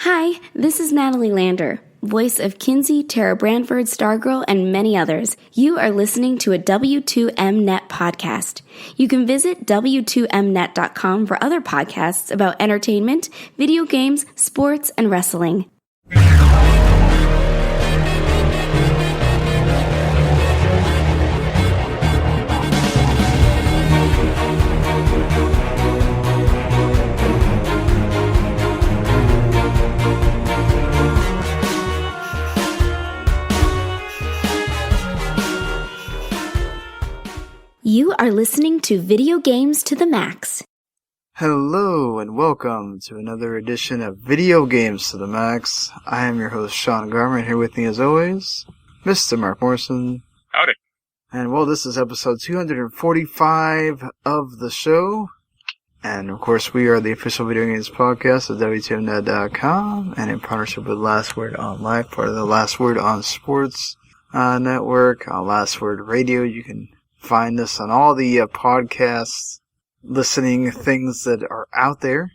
Hi, this is Natalie Lander, voice of Kinsey, Tara Branford, Stargirl, and many others. You are listening to a W2M Net podcast. You can visit W2Mnet.com for other podcasts about entertainment, video games, sports, and wrestling. You are listening to Video Games to the Max. Hello and welcome to another edition of Video Games to the Max. I am your host, Sean Garmer, and here with me as always, Mr. Marc Morrison. Howdy. And well, this is episode 245 of the show. And of course, we are the official video games podcast of W2Mnet.com and in partnership with Last Word on Life, part of the Last Word on Sports network, Last Word Radio. You can find us on all the podcasts listening things that are out there.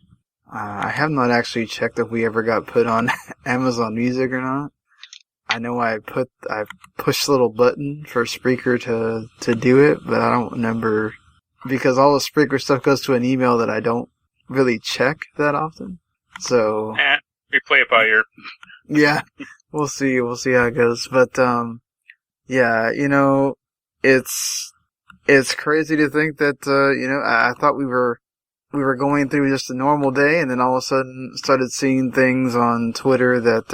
I have not actually checked if we ever got put on Amazon Music or not. I know I pushed the little button for Spreaker to do it, but I don't remember, because all the Spreaker stuff goes to an email that I don't really check that often. So we play it by ear. Yeah, we'll see how it goes. But yeah, it's crazy to think that, I thought we were going through just a normal day, and then all of a sudden started seeing things on Twitter that,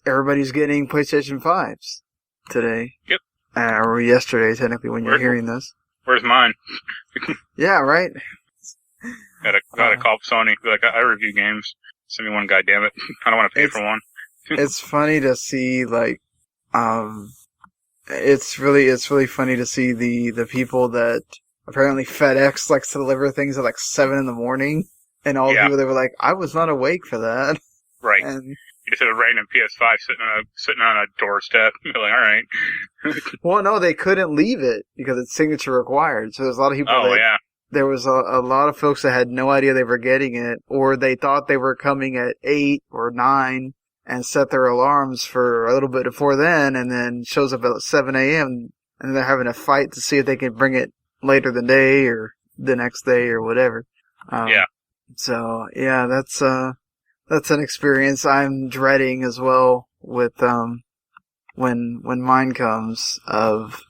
everybody's getting PlayStation 5s today. Yep. Or yesterday, technically, when you're hearing this. Where's mine? Yeah, right? Gotta call Sony. Be like, I review games. Send me one, goddammit. I don't want to pay for one. It's funny to see, it's really funny to see the people that apparently FedEx likes to deliver things at 7 in the morning, and all the people that were like, I was not awake for that. Right. And you just had a random PS5 sitting on a doorstep. You're like, all right. Well, no, they couldn't leave it because it's signature required. So there's a lot of people there was a lot of folks that had no idea they were getting it, or they thought they were coming at 8 or 9 and set their alarms for a little bit before then, and then shows up at 7 a.m. and they're having a fight to see if they can bring it later the day or the next day or whatever. So yeah, that's an experience I'm dreading as well with when mine comes, of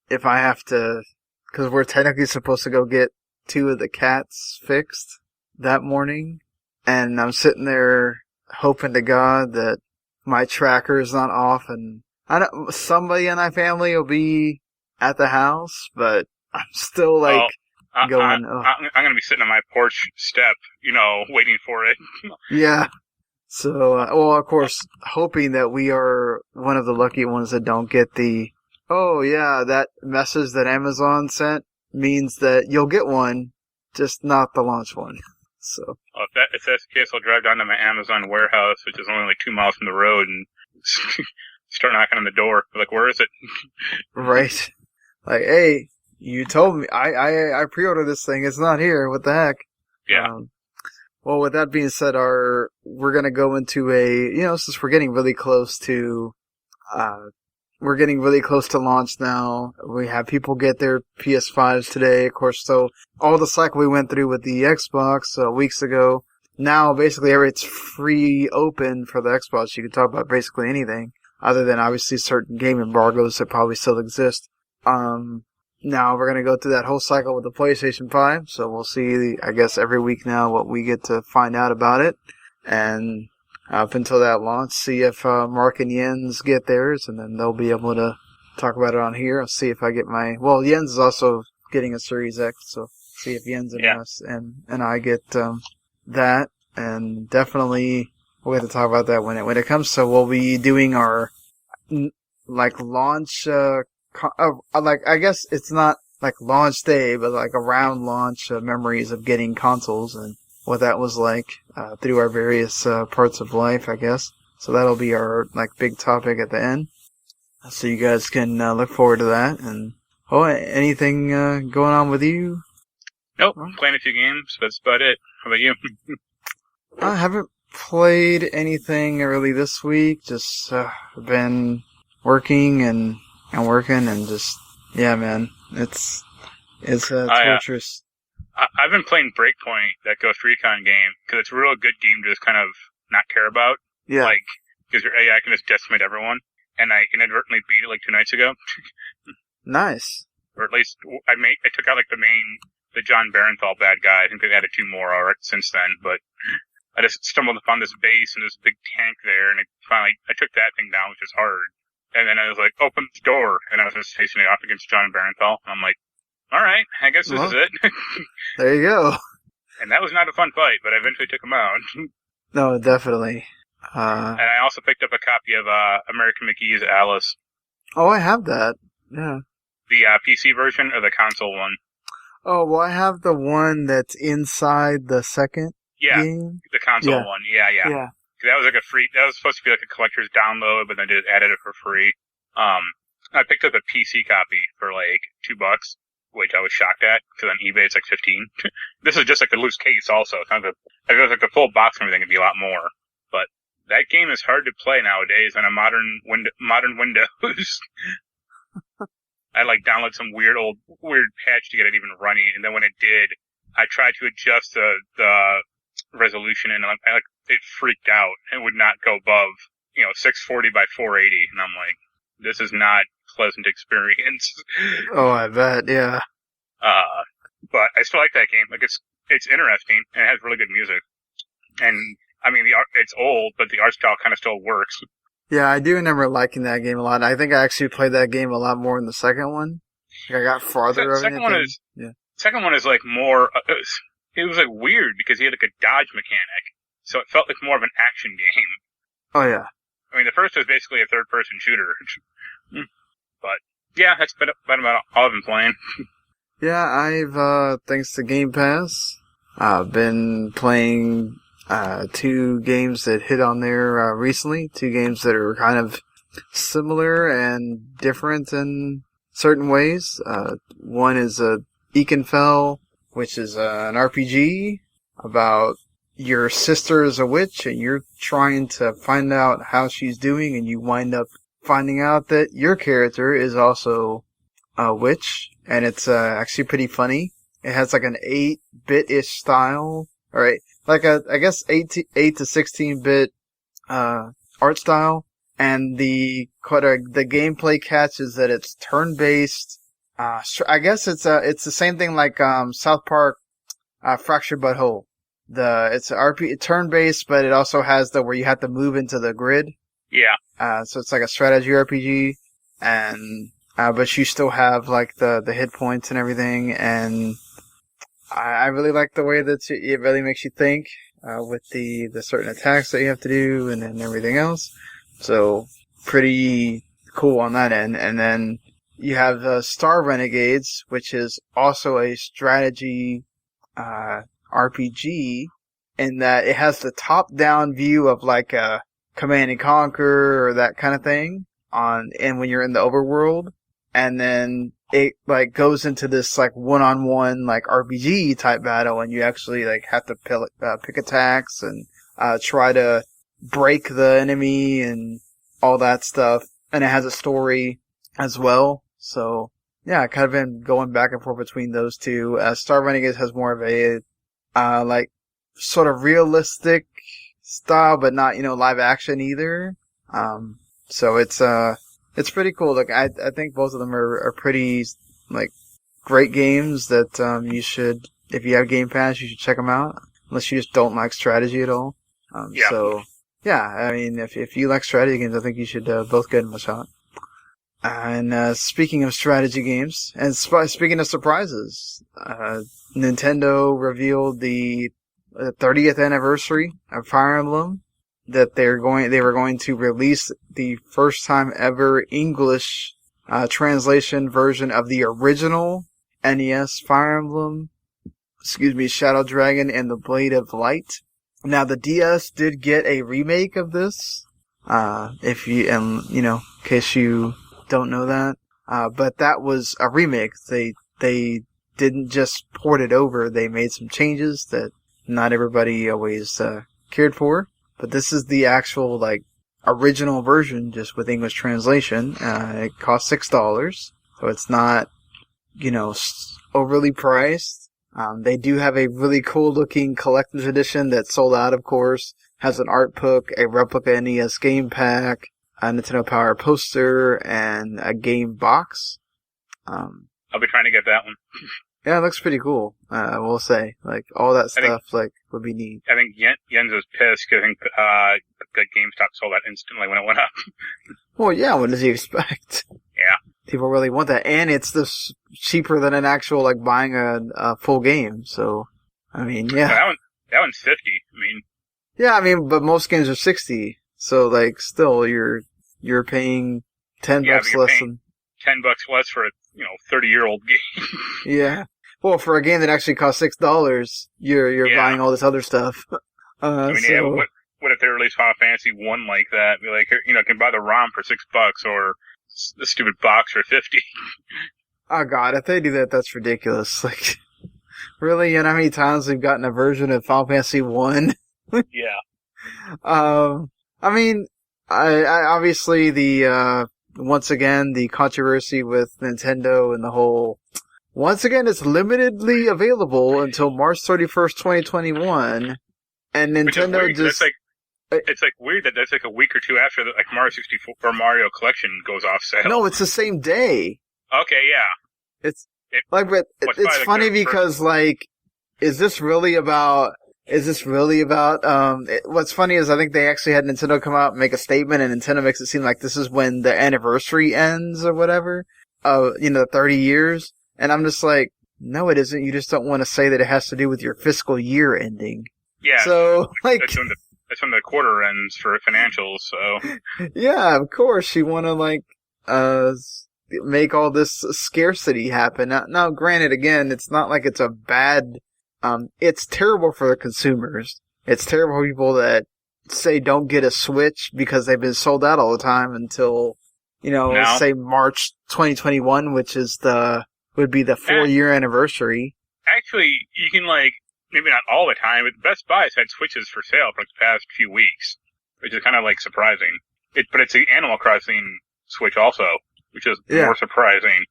if I have to, because we're technically supposed to go get 2 of the cats fixed that morning, and I'm sitting there hoping to God that my tracker is not off, and somebody in my family will be at the house, but I'm still going. I'm going to be sitting on my porch step, waiting for it. Yeah. So, of course, hoping that we are one of the lucky ones that don't get that message that Amazon sent means that you'll get one, just not the launch one. So. If that's the case, I'll drive down to my Amazon warehouse, which is only 2 miles from the road, and start knocking on the door. Like, where is it? Right. Like, hey, you told me. I pre-ordered this thing. It's not here. What the heck? Yeah. Well, with that being said, we're going to go into since we're getting really close to launch now. We have people get their PS5s today, of course. So all the cycle we went through with the Xbox weeks ago, now basically it's free open for the Xbox. You can talk about basically anything, other than obviously certain game embargoes that probably still exist. Now we're going to go through that whole cycle with the PlayStation 5. So we'll see, I guess, every week now what we get to find out about it. And up until that launch, see if Marc and Jens get theirs, and then they'll be able to talk about it on here. I'll see if I get Jens is also getting a Series X, so see if Jens and us and I get that, and definitely we'll have to talk about that when it comes. So we'll be doing our launch, I guess it's not launch day, but around launch memories of getting consoles and what that was like through our various parts of life, I guess. So that'll be our big topic at the end. So you guys can look forward to that. And anything going on with you? Nope, playing a few games, but that's about it. How about you? I haven't played anything really this week. Just been working and working and just, yeah, man. It's torturous. I've been playing Breakpoint, that Ghost Recon game, because it's a real good game to just kind of not care about. Yeah. Like, because your AI can just decimate everyone. And I inadvertently beat it like 2 nights ago. Nice. Or at least, I took out like the John Barenthal bad guy. I think they've added 2 more already since then, but I just stumbled upon this base and this big tank there, and I took that thing down, which is hard. And then I was like, open the door, and I was just facing it off against John Barenthal. And I'm like, alright, I guess this is it. There you go. And that was not a fun fight, but I eventually took him out. No, definitely. And I also picked up a copy of American McGee's Alice. Oh, I have that. Yeah. The PC version or the console one? Oh, well, I have the one that's inside the second game. The console one. Yeah. That was that was supposed to be like a collector's download, but then they just added it for free. I picked up a PC copy for like $2, which I was shocked at, because on eBay it's like 15. This is just like a loose case also. It's not if it was like a full box and everything, it'd be a lot more. But that game is hard to play nowadays on a modern Windows. I like downloaded some weird patch to get it even running, and then when it did, I tried to adjust the resolution, and it freaked out and would not go above 640 by 480, and I'm like, this is not a pleasant experience. Oh, I bet, yeah. But I still like that game. Like it's interesting and it has really good music, and I mean it's old, but the art style kind of still works. Yeah, I do remember liking that game a lot. I think I actually played that game a lot more in the second one. Like I got farther. The second one is like more. It was like weird because he had like a dodge mechanic, so it felt like more of an action game. Oh yeah. I mean, the first was basically a third-person shooter. But yeah, that's been about all I've been playing. Yeah, I've thanks to Game Pass, been playing 2 games that hit on there recently. 2 games that are kind of similar and different in certain ways. One is Ikenfell, which is an RPG about your sister is a witch and you're trying to find out how she's doing, and you wind up finding out that your character is also a witch, and it's actually pretty funny. It has like an 8-bit-ish style, alright, like I guess 8 to 16-bit art style, and the gameplay catch is that it's turn-based. I guess it's the same thing like South Park Fractured But Whole. It's turn-based, but it also has where you have to move into the grid. Yeah. So it's like a strategy RPG, and but you still have like the hit points and everything, and I really like the way that it really makes you think with the certain attacks that you have to do and everything else. So pretty cool on that end. And then you have Star Renegades, which is also a strategy RPG, in that it has the top-down view of like a Command and Conquer or that kind of thing and when you're in the overworld, and then it like goes into this like one-on-one like RPG type battle, and you actually like have to pick attacks and try to break the enemy and all that stuff. And it has a story as well. So yeah, I kind of been going back and forth between those two. Star Renegades has more of a like sort of realistic style, but not live action either. So it's pretty cool. Like I think both of them are pretty like great games that you should, if you have Game Pass, you should check them out. Unless you just don't like strategy at all. Yeah. So yeah, I mean, if you like strategy games, I think you should both give them a shot. And speaking of strategy games, and speaking of surprises, Nintendo revealed the 30th anniversary of Fire Emblem, that they were going to release the first time ever English translation version of the original NES Fire Emblem, Shadow Dragon and the Blade of Light. Now the DS did get a remake of this, in case you don't know that. But that was a remake. They didn't just port it over, they made some changes that not everybody always cared for. but this is the actual, like, original version, just with English translation. It costs $6, so it's not, overly priced. They do have a really cool looking collector's edition that's sold out, of course. Has an art book, a replica NES game pack, a Nintendo Power poster, and a game box. I'll be trying to get that one. Yeah, it looks pretty cool, I will say. Like, all that stuff, would be neat. I think Jens was pissed because I think, the GameStop sold that instantly when it went up. Well, yeah, what does he expect? Yeah. People really want that, and it's cheaper than an actual, like, buying a full game, so, I mean, yeah. That one's $50, Yeah, but most games are $60, so, like, still, you're paying $10 less than... $10 less for a, 30-year-old game. Yeah. Well, for a game that actually costs $6, you're buying all this other stuff. What if they release Final Fantasy 1 like that? Be like, you can buy the ROM for $6 or the stupid box for $50. Oh god, if they do that, that's ridiculous. Like, really? You know how many times we've gotten a version of Final Fantasy 1? Yeah. I obviously once again, the controversy with Nintendo and the whole, once again, it's limitedly available until March 31st, 2021. And Nintendo it's weird that that's like a week or two after the Mario 64 or Mario Collection goes off sale. No, it's the same day. Okay, yeah. It's funny because is this really about, what's funny is I think they actually had Nintendo come out and make a statement, and Nintendo makes it seem like this is when the anniversary ends or whatever, 30 years. And I'm just like, no, it isn't. You just don't want to say that it has to do with your fiscal year ending. Yeah. So, that's when the quarter ends for financials, so. Yeah, of course. You want to, make all this scarcity happen. Now, granted, again, it's not like it's a bad, it's terrible for the consumers. It's terrible for people that say don't get a Switch because they've been sold out all the time until, let's say March 2021, which is would be the 4-year anniversary. Actually, you can maybe not all the time, but Best Buy has had Switches for sale for the past few weeks, which is kind of surprising. But it's the Animal Crossing Switch also, which is more surprising.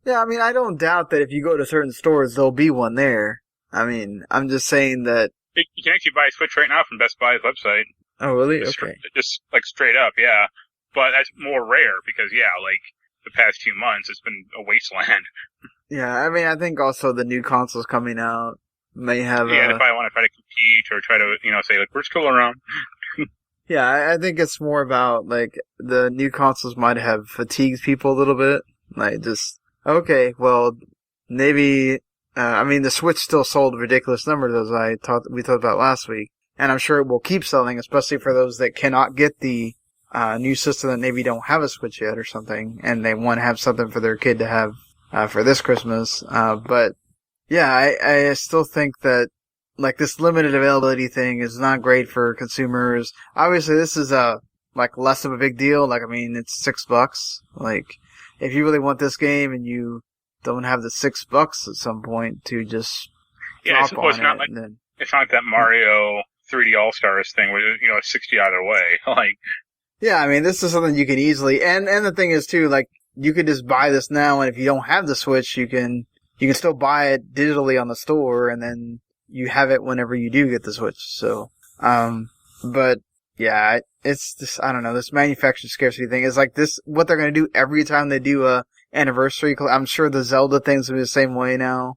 Yeah, I don't doubt that if you go to certain stores, there'll be one there. I'm just saying that... You can actually buy a Switch right now from Best Buy's website. Oh, really? Okay. Just straight up, yeah. But that's more rare because, the past few months, it's been a wasteland. Yeah, I think also the new consoles coming out may have... Yeah, if I want to try to compete or try to, say, we're still around. Yeah, I think it's more about, the new consoles might have fatigued people a little bit. Okay, well, maybe, the Switch still sold ridiculous numbers, as we talked about last week. And I'm sure it will keep selling, especially for those that cannot get the new system that maybe don't have a Switch yet or something, and they want to have something for their kid to have for this Christmas. But, yeah, I still think that, this limited availability thing is not great for consumers. Obviously, this is, less of a big deal. It's $6. If you really want this game and you don't have the $6 at some point to just drop on it. It's not like that Mario 3D All-Stars thing where, it's 60 out of the way. Yeah, this is something you can easily, and the thing is too, you could just buy this now, and if you don't have the Switch, you can still buy it digitally on the store, and then you have it whenever you do get the Switch. So, but yeah, it's just, I don't know, this manufactured scarcity thing is this, what they're going to do every time they do a anniversary. I'm sure the Zelda thing's will be the same way now.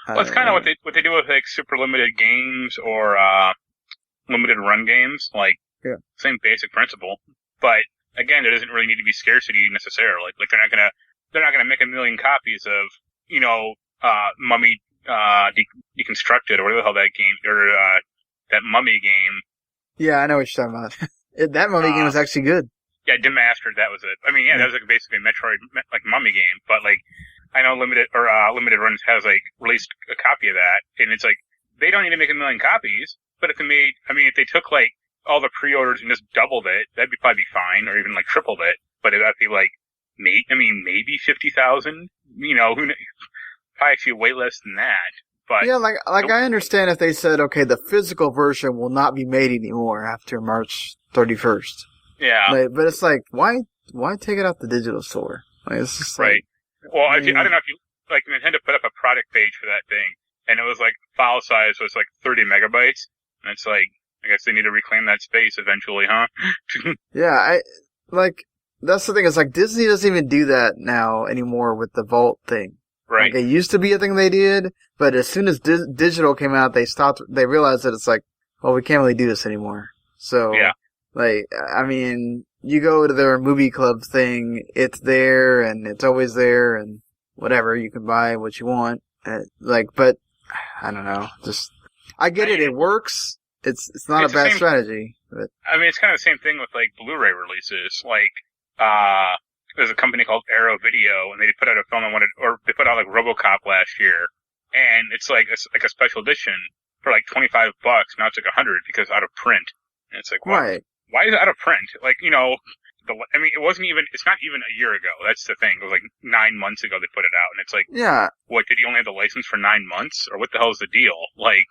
Well, it's kind of what they do with super limited games or limited run games. Same basic principle. But again, there doesn't really need to be scarcity necessarily. They're not gonna make a million copies of Mummy Deconstructed or whatever the hell that game or that Mummy game. Yeah, I know what you're talking about. That Mummy game was actually good. Yeah, Demastered, that was it. That was basically a Metroid Mummy game, but I know Limited Runs has released a copy of that, and it's they don't need to make a million copies, but if they took all the pre-orders and just doubled it, that'd probably be fine, or even tripled it, but that'd be maybe 50,000, who knows? Probably actually way less than that, But yeah, like I understand if they said, okay, the physical version will not be made anymore after March 31st. Yeah. But it's like, why take it out the digital store? Like, it's just right. Like, well, I don't know if you, like, Nintendo put up a product page for that thing, and it was like, file size was like 30 megabytes, and it's like, I guess they need to reclaim that space eventually, huh? Yeah, that's the thing, is like, Disney doesn't even do that now anymore with the Vault thing. Right. Like, it used to be a thing they did, but as soon as digital came out, they realized that it's like, well, we can't really do this anymore. So, yeah. Like, I mean, you go to their movie club thing, it's there, and it's always there, and whatever, you can buy what you want. But, I don't know, I get it works. It's not a bad strategy. But. I mean, it's kind of the same thing with, like, Blu-ray releases. Like, there's a company called Arrow Video, and they put out a film they put out, like, RoboCop last year, and it's like a special edition for, like, $25. Now it's like $100 because it's out of print. And it's like, well, right. Why is it out of print? Like, it's not even a year ago. That's the thing. It was like 9 months ago they put it out. And it's like, yeah. What, did he only have the license for 9 months? Or what the hell is the deal? Like,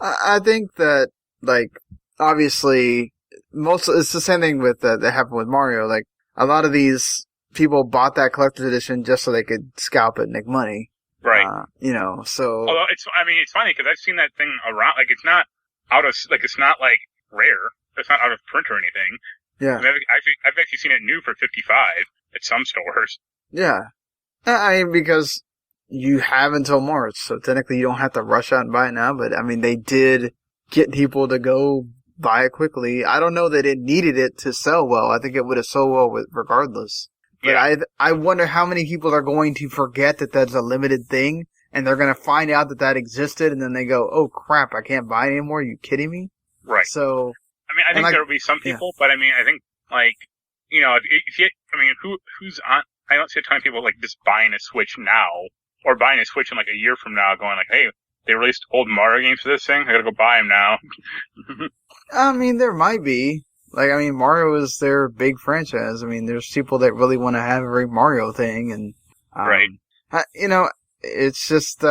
I think that, like, obviously, it's the same thing with, that happened with Mario. Like, a lot of these people bought that collector's edition just so they could scalp it and make money. Right. So. Although it's funny because I've seen that thing around, like, it's not it's not like rare. It's not out of print or anything. Yeah. I've actually seen it new for $55 at some stores. Yeah. I mean, because you have until March, so technically you don't have to rush out and buy it now, but I mean, they did get people to go buy it quickly. I don't know that it needed it to sell well. I think it would have sold well regardless. But yeah. I wonder how many people are going to forget that that's a limited thing, and they're going to find out that existed, and then they go, oh crap, I can't buy it anymore? Are you kidding me? Right. So. I mean, I think there will be some people, but I mean, I think, like, who's on, I don't see a ton of people, like, just buying a Switch now, or buying a Switch in, like, a year from now, going, like, hey, they released old Mario games for this thing, I gotta go buy them now. I mean, there might be. Like, I mean, Mario is their big franchise. I mean, there's people that really want to have every Mario thing, and, right. It's just,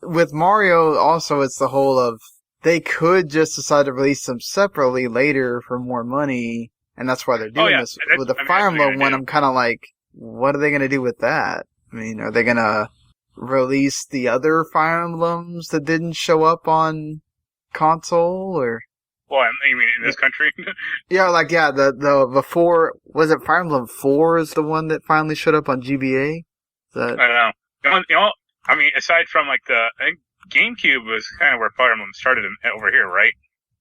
with Mario, also, it's the whole of, they could just decide to release them separately later for more money, and that's why they're doing this. With the Fire Emblem one, I'm kind of like, what are they going to do with that? I mean, are they going to release the other Fire Emblems that didn't show up on console, or? Well, you mean in this country? the 4, was it Fire Emblem 4 is the one that finally showed up on GBA? I don't know. I mean, aside from, like, I think GameCube was kind of where Fire Emblem started over here, right?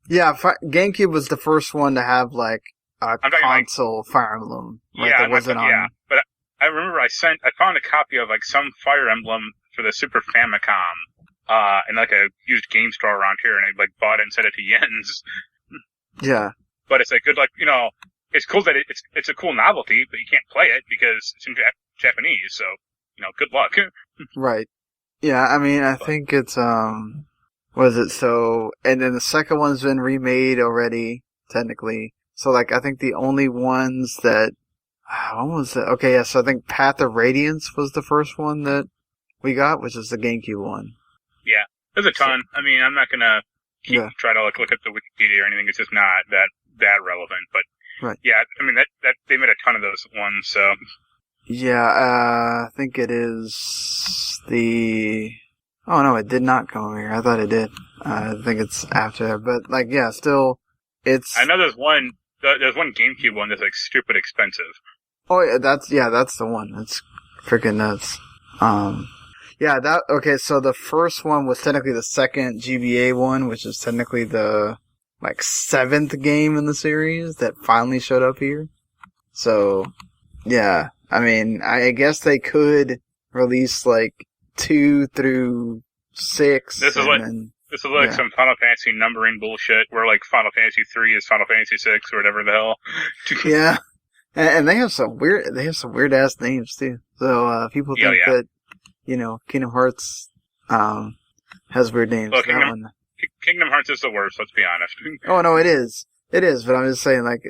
Yeah, GameCube was the first one to have, like, a console Fire Emblem. But I remember I found a copy of, like, some Fire Emblem for the Super Famicom, in, like, a used game store around here, and I, like, bought it and sent it to Jens. Yeah. But it's, like, good, like, it's cool that it's a cool novelty, but you can't play it because it's in Japanese, so, good luck. Right. Yeah, I mean, I think it's, and then the second one's been remade already, technically. So, like, I think the only ones that, when was it? Okay, yeah, so I think Path of Radiance was the first one that we got, which is the GameCube one. Yeah, there's a ton. I mean, I'm not gonna try to, like, look at the Wikipedia or anything. It's just not that relevant, but, right. Yeah, I mean, that they made a ton of those ones, so. Yeah, I think it is oh no, it did not come over here. I thought it did. I think it's after that, but, like, yeah, still, it's. I know there's one GameCube one that's, like, stupid expensive. Oh yeah, that's the one. It's freaking nuts. Okay, so the first one was technically the second GBA one, which is technically the, like, 7th game in the series that finally showed up here. So, yeah. I mean, I guess they could release, like, 2 through 6. This is like some Final Fantasy numbering bullshit where, like, Final Fantasy 3 is Final Fantasy 6 or whatever the hell. Yeah. And they have some weird ass names too. So, people think that, Kingdom Hearts, has weird names. Well, Kingdom Hearts is the worst, let's be honest. Oh no, it is. It is, but I'm just saying, like,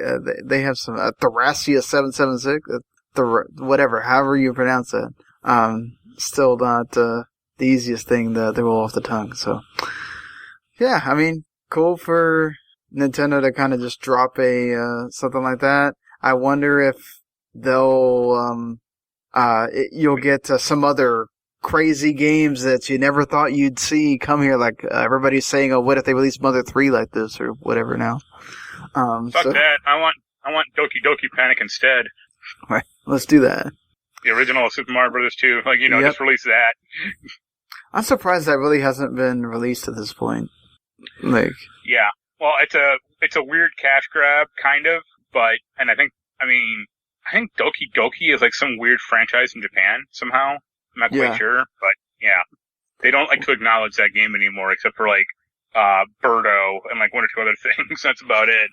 they have some, Thracia 776, whatever, however you pronounce it. Still not, the easiest thing to roll off the tongue. So, yeah, I mean, cool for Nintendo to kind of just drop a something like that. I wonder if they'll you'll get some other crazy games that you never thought you'd see come here. Like everybody's saying, "Oh, what if they release Mother 3 like this or whatever?" Now, fuck that. I want Doki Doki Panic instead. Right, let's do that. The original Super Mario Brothers 2, just release that. I'm surprised that really hasn't been released at this point. Yeah, well, it's a weird cash grab, kind of, but I think Doki Doki is like some weird franchise in Japan somehow. I'm not quite sure, but yeah, they don't like to acknowledge that game anymore, except for Birdo and like one or two other things. That's about it.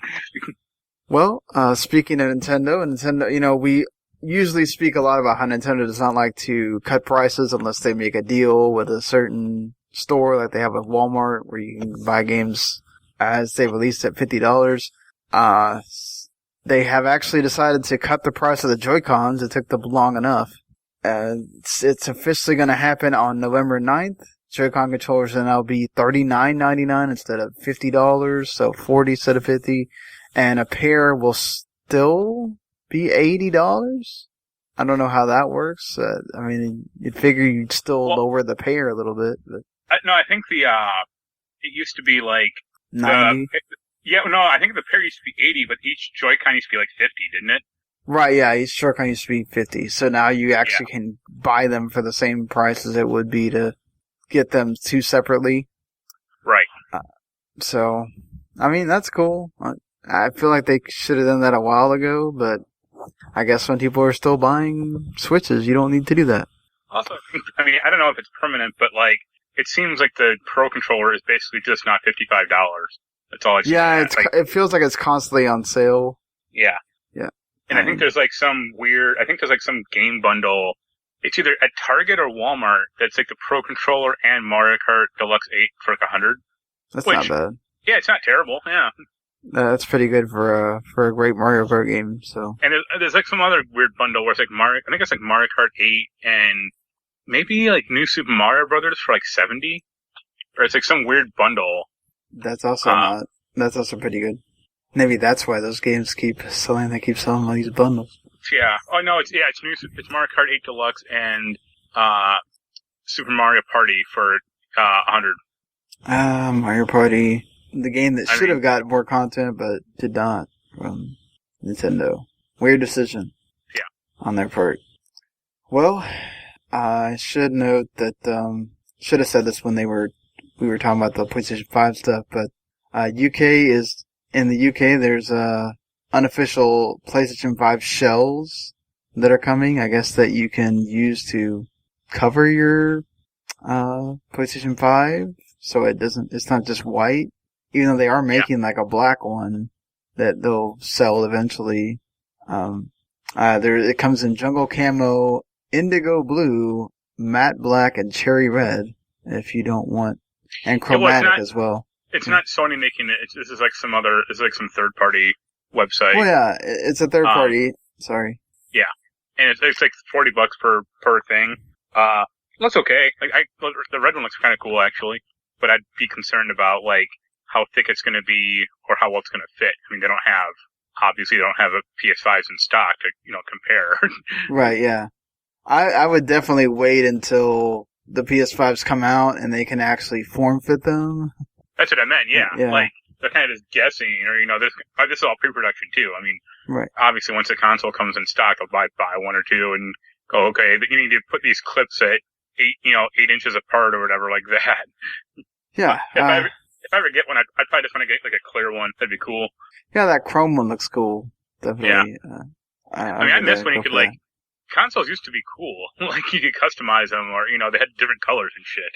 Well, speaking of Nintendo, we usually speak a lot about how Nintendo does not like to cut prices unless they make a deal with a certain store, like they have with Walmart, where you can buy games as they released at $50. They have actually decided to cut the price of the Joy-Cons. It took them long enough. It's officially going to happen on November 9th. Joy-Con controllers will now be $39.99 instead of $50, so $40 instead of $50. And a pair will still be $80. I don't know how that works. You'd figure you'd still lower the pair a little bit. But no, I think it used to be like 90. I think the pair used to be 80, but each Joy-Con used to be like 50, didn't it? Right, yeah, each Joy-Con used to be 50. So now you actually can buy them for the same price as it would be to get them two separately. Right. So, that's cool. I feel like they should have done that a while ago, but I guess when people are still buying Switches, you don't need to do that. Also, I don't know if it's permanent, but it seems like the Pro Controller is basically just not $55. That's all I see. Yeah, it feels like it's constantly on sale. Yeah. Yeah. And I think there's some game bundle. It's either at Target or Walmart that's like the Pro Controller and Mario Kart Deluxe 8 for like $100. Not bad. Yeah, it's not terrible. Yeah. That's pretty good for a great Mario Kart game. So. And there's like some other weird bundle where it's like Mario. I think it's like Mario Kart 8 and maybe like New Super Mario Brothers for like $70, or it's like some weird bundle. That's also That's also pretty good. Maybe that's why those games keep selling. They keep selling all these bundles. Yeah. Oh no, it's It's Mario Kart 8 Deluxe and Super Mario Party for $100. Mario Party. The game that should have got more content, but did not, from Nintendo. Weird decision. Yeah. On their part. Well, I should note that, should have said this when we were talking about the PlayStation 5 stuff, but, in the UK, there's, unofficial PlayStation 5 shells that are coming, I guess, that you can use to cover your, PlayStation 5, so it's not just white. Even though they are making like a black one that they'll sell eventually. It comes in jungle camo, indigo blue, matte black, and cherry red, if you don't want, and chromatic as well. It's not Sony making it. This is like some third party website. Oh yeah, it's a third party. Sorry. Yeah. And it's like $40 per thing. Looks okay. The red one looks kind of cool actually, but I'd be concerned about how thick it's going to be or how well it's going to fit. They don't have a PS5s in stock to, compare. Right, yeah. I would definitely wait until the PS5s come out and they can actually form fit them. That's what I meant, yeah. They're kind of just guessing, or, this is all pre-production too. Right. Obviously once the console comes in stock, I'll buy one or two and go, okay, you need to put these clips at 8 inches apart or whatever like that. Yeah. If I ever get one, I'd probably just want to get like a clear one. That'd be cool. Yeah, that chrome one looks cool. Definitely. Yeah. I miss when you could consoles used to be cool. You could customize them, or they had different colors and shit.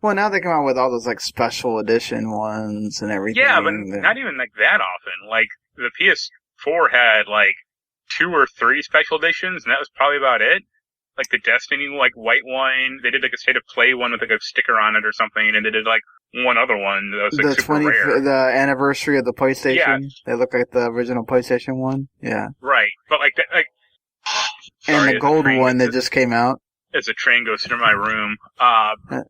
Well, now they come out with all those special edition ones and everything. Yeah, but not even that often. The PS4 had 2 or 3 special editions, and that was probably about it. The Destiny white one, they did a State of Play one with a sticker on it or something, and they did one other one that was super rare. The anniversary of the PlayStation. Yeah. They look like the original PlayStation one. Yeah. Right, but and the gold one that just came out. as a train goes through my room. But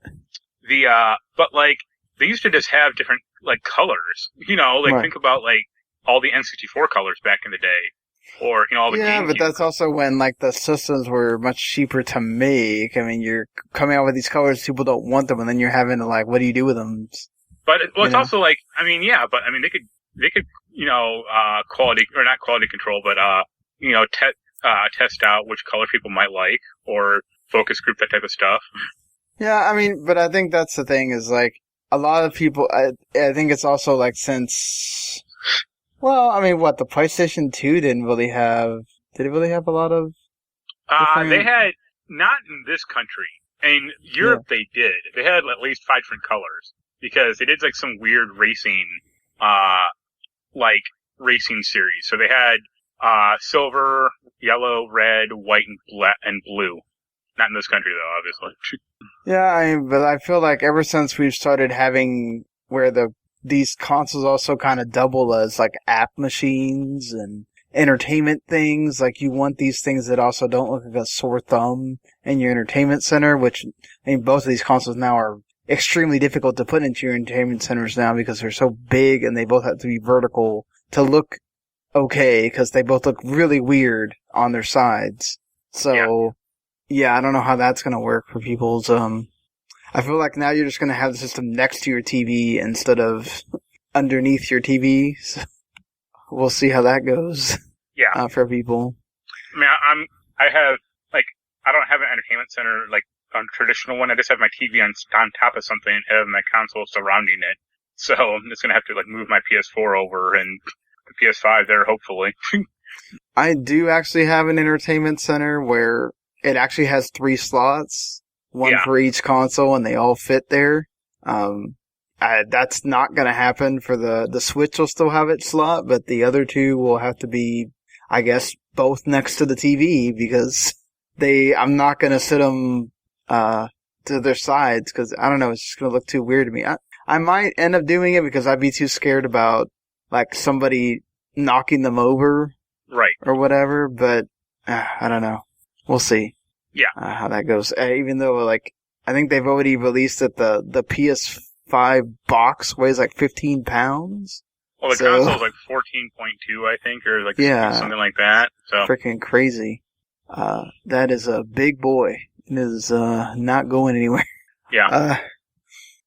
like, they used to just have different, like, colors. You know, like, think about, like, all the N64 colors back in the day. Or, you know, all the GameCube. But that's also when, like, the systems were much cheaper to make. I mean, you're coming out with these colors, people don't want them, and then you're having to, like, what do you do with them? But, it's also like, I mean, yeah, but, I mean, they could, you know, not quality control, but, you know, test out which color people might like, or focus group, that type of stuff. Yeah, I mean, but I think that's the thing is, like, a lot of people, I think it's also, like, since, well, I mean, the PlayStation 2 did it really have a lot of different... They had, not in this country. In Europe, they did. They had at least 5 different colors, because they did, like, some weird racing, racing series. So they had, silver, yellow, red, white, and blue. Not in this country, though, obviously. Yeah, but I feel like ever since we've started having where these consoles also kind of double as like app machines and entertainment things, like you want these things that also don't look like a sore thumb in your entertainment center, which I mean both of these consoles now are extremely difficult to put into your entertainment centers now because they're so big and they both have to be vertical to look okay because they both look really weird on their sides. So yeah, I don't know how that's going to work for people's, I feel like now you're just going to have the system next to your TV instead of underneath your TV. So we'll see how that goes. Yeah. For people. I mean, I don't have an entertainment center, like, a traditional one. I just have my TV on top of something and have my console surrounding it. So I'm just going to have to, like, move my PS4 over and the PS5 there, hopefully. I do actually have an entertainment center where it actually has 3 slots, one for each console, and they all fit there. That's not going to happen for the Switch will still have its slot, but the other 2 will have to be, I guess, both next to the TV because I'm not going to sit them, to their sides because I don't know, it's just going to look too weird to me. I might end up doing it because I'd be too scared about, like, somebody knocking them over. Right. Or whatever, but, I don't know. We'll see. Yeah. How that goes. Even though, like, I think they've already released that the PS5 box weighs like 15 pounds. Well, the console's like 14.2, I think, or like something like that. So freaking crazy. That is a big boy. It is not going anywhere. Yeah.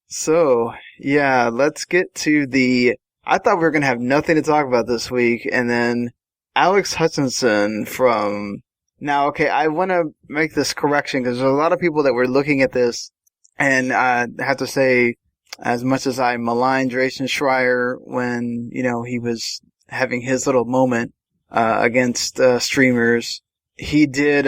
So, yeah, let's get to I thought we were going to have nothing to talk about this week, and then Alex Hutchinson from... Now, okay, I want to make this correction because there's a lot of people that were looking at this, and I have to say, as much as I maligned Jason Schreier when, you know, he was having his little moment against streamers, he did,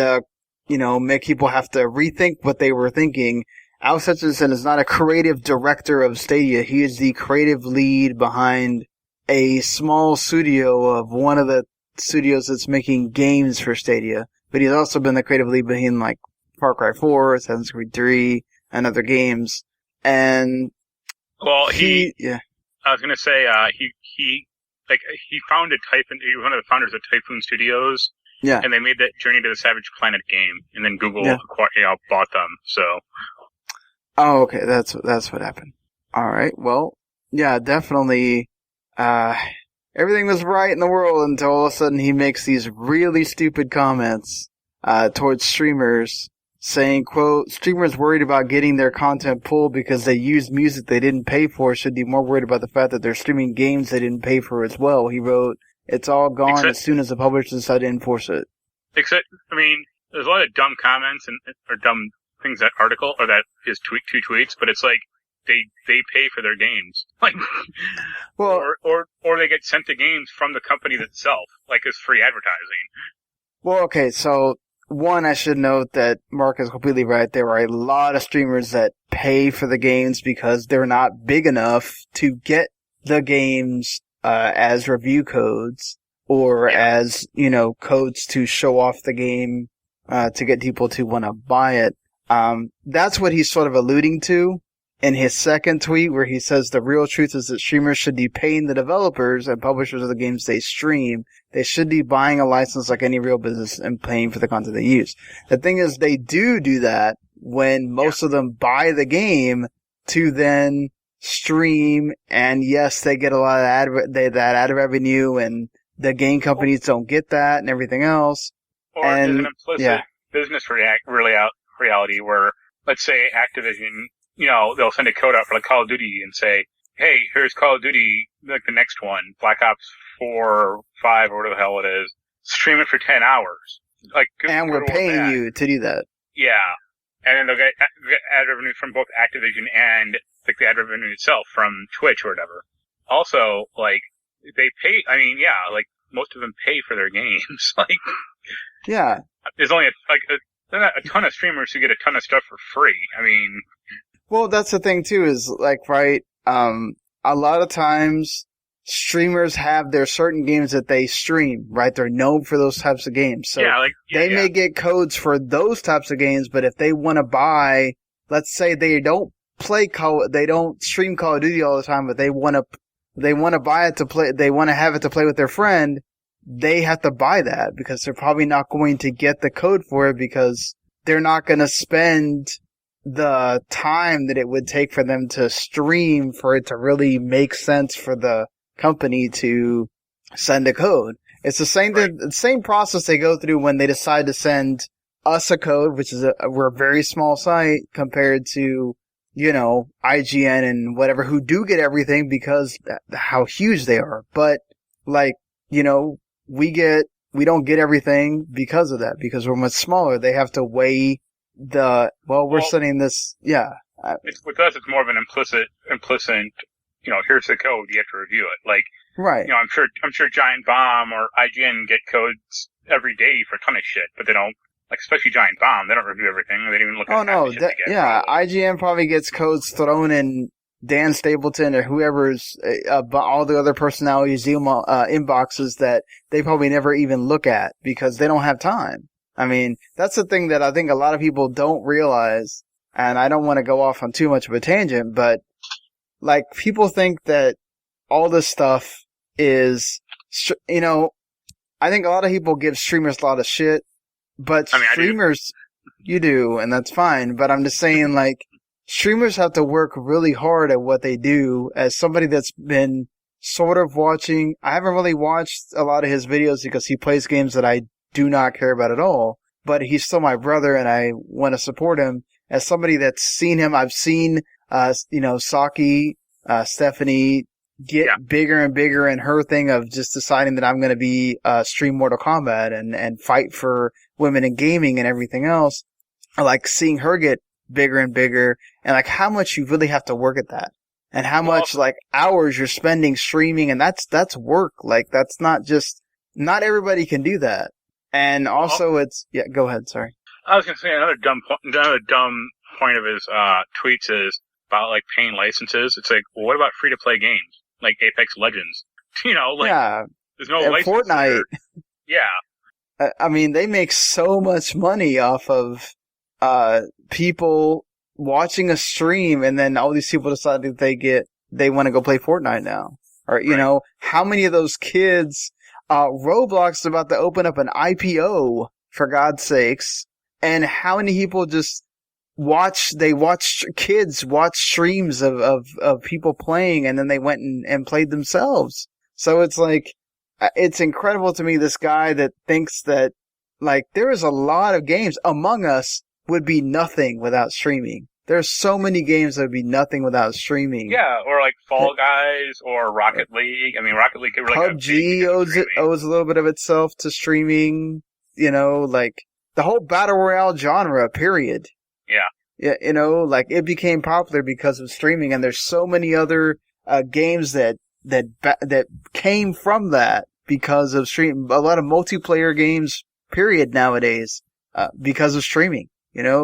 you know, make people have to rethink what they were thinking. Alex Hutchinson is not a creative director of Stadia. He is the creative lead behind a small studio of one of the studios that's making games for Stadia. But he's also been the creative lead behind, like, Far Cry 4, Assassin's Creed 3, and other games. And... Well, I was gonna say, he founded Typhoon, he was one of the founders of Typhoon Studios. Yeah. And they made that Journey to the Savage Planet game, and then Google bought them, so... Oh, okay, that's what happened. Alright, well, yeah, definitely, everything was right in the world until all of a sudden he makes these really stupid comments towards streamers saying, quote, streamers worried about getting their content pulled because they use music they didn't pay for should be more worried about the fact that they're streaming games they didn't pay for as well. He wrote, it's all gone as soon as the publishers decide to enforce it. Except, I mean, there's a lot of dumb comments or dumb things that article, or that his two tweets, but it's like, they pay for their games. Like, well, or they get sent the games from the company itself, like as free advertising. Well, okay, so one, I should note that Marc is completely right. There are a lot of streamers that pay for the games because they're not big enough to get the games as review codes or as, you know, codes to show off the game to get people to want to buy it. That's what he's sort of alluding to in his second tweet where he says the real truth is that streamers should be paying the developers and publishers of the games they stream. They should be buying a license like any real business and paying for the content they use. The thing is, they do that when most of them buy the game to then stream, and yes, they get a lot of that ad revenue, and the game companies don't get that and everything else. Or there's an implicit business reality where, let's say Activision, they'll send a code out for like Call of Duty and say, hey, here's Call of Duty, like the next one, Black Ops 4 or 5 or whatever the hell it is. Stream it for 10 hours. And we're paying you to do that. Yeah. And then they'll get ad revenue from both Activision and like the ad revenue itself from Twitch or whatever. Also, they pay, most of them pay for their games. Yeah. There's only a ton of streamers who get a ton of stuff for free. Well, that's the thing too, is right, a lot of times streamers have their certain games that they stream, right? They're known for those types of games. So they may get codes for those types of games, but if they want to buy, let's say they don't stream Call of Duty all the time, but they want to buy it to play, they want to have it to play with their friend, they have to buy that because they're probably not going to get the code for it because they're not going to spend the time that it would take for them to stream for it to really make sense for the company to send a code. It's the same thing, the same process they go through when they decide to send us a code, which is we're a very small site compared to, IGN and whatever, who do get everything because how huge they are. But we don't get everything because of that, because we're much smaller. They have to weigh we're sending this, with us, it's more of an implicit, here's the code, you have to review it. Right. I'm sure Giant Bomb or IGN get codes every day for a ton of shit, but they don't, especially Giant Bomb, they don't review everything. They don't even look at the shit they get. Yeah, probably. IGN probably gets codes thrown in Dan Stapleton or whoever's, all the other personalities' inboxes that they probably never even look at because they don't have time. That's the thing that I think a lot of people don't realize, and I don't want to go off on too much of a tangent, but people think that all this stuff is, I think a lot of people give streamers a lot of shit, but streamers, you do, and that's fine, but I'm just saying, streamers have to work really hard at what they do. As somebody that's been sort of watching, I haven't really watched a lot of his videos because he plays games that I do not care about at all, but he's still my brother and I want to support him. As somebody that's seen him, I've seen, Saki, Stephanie get bigger and bigger in her thing of just deciding that I'm going to be, stream Mortal Kombat and fight for women in gaming and everything else. I like seeing her get bigger and bigger and how much you really have to work at that and how much hours you're spending streaming, and that's work. That's not everybody can do that. And also go ahead, sorry. I was going to say another dumb point of his tweets is about paying licenses. It's what about free to play games like Apex Legends? There's no license. Fortnite. Yeah. They make so much money off of people watching a stream, and then all these people decide that they want to go play Fortnite now. Or how many of those kids, Roblox is about to open up an IPO, for God's sakes, and how many people just kids watch streams of people playing, and then they went and played themselves. So it's incredible to me, this guy that thinks that, there is a lot of games. Among Us would be nothing without streaming. There's so many games that would be nothing without streaming. Yeah, or Fall Guys or Rocket League. Rocket League could really PUBG owes a little bit of itself to streaming. The whole battle royale genre, period. Yeah. Yeah, it became popular because of streaming, and there's so many other games that came from that because of streaming. A lot of multiplayer games, period, nowadays, because of streaming.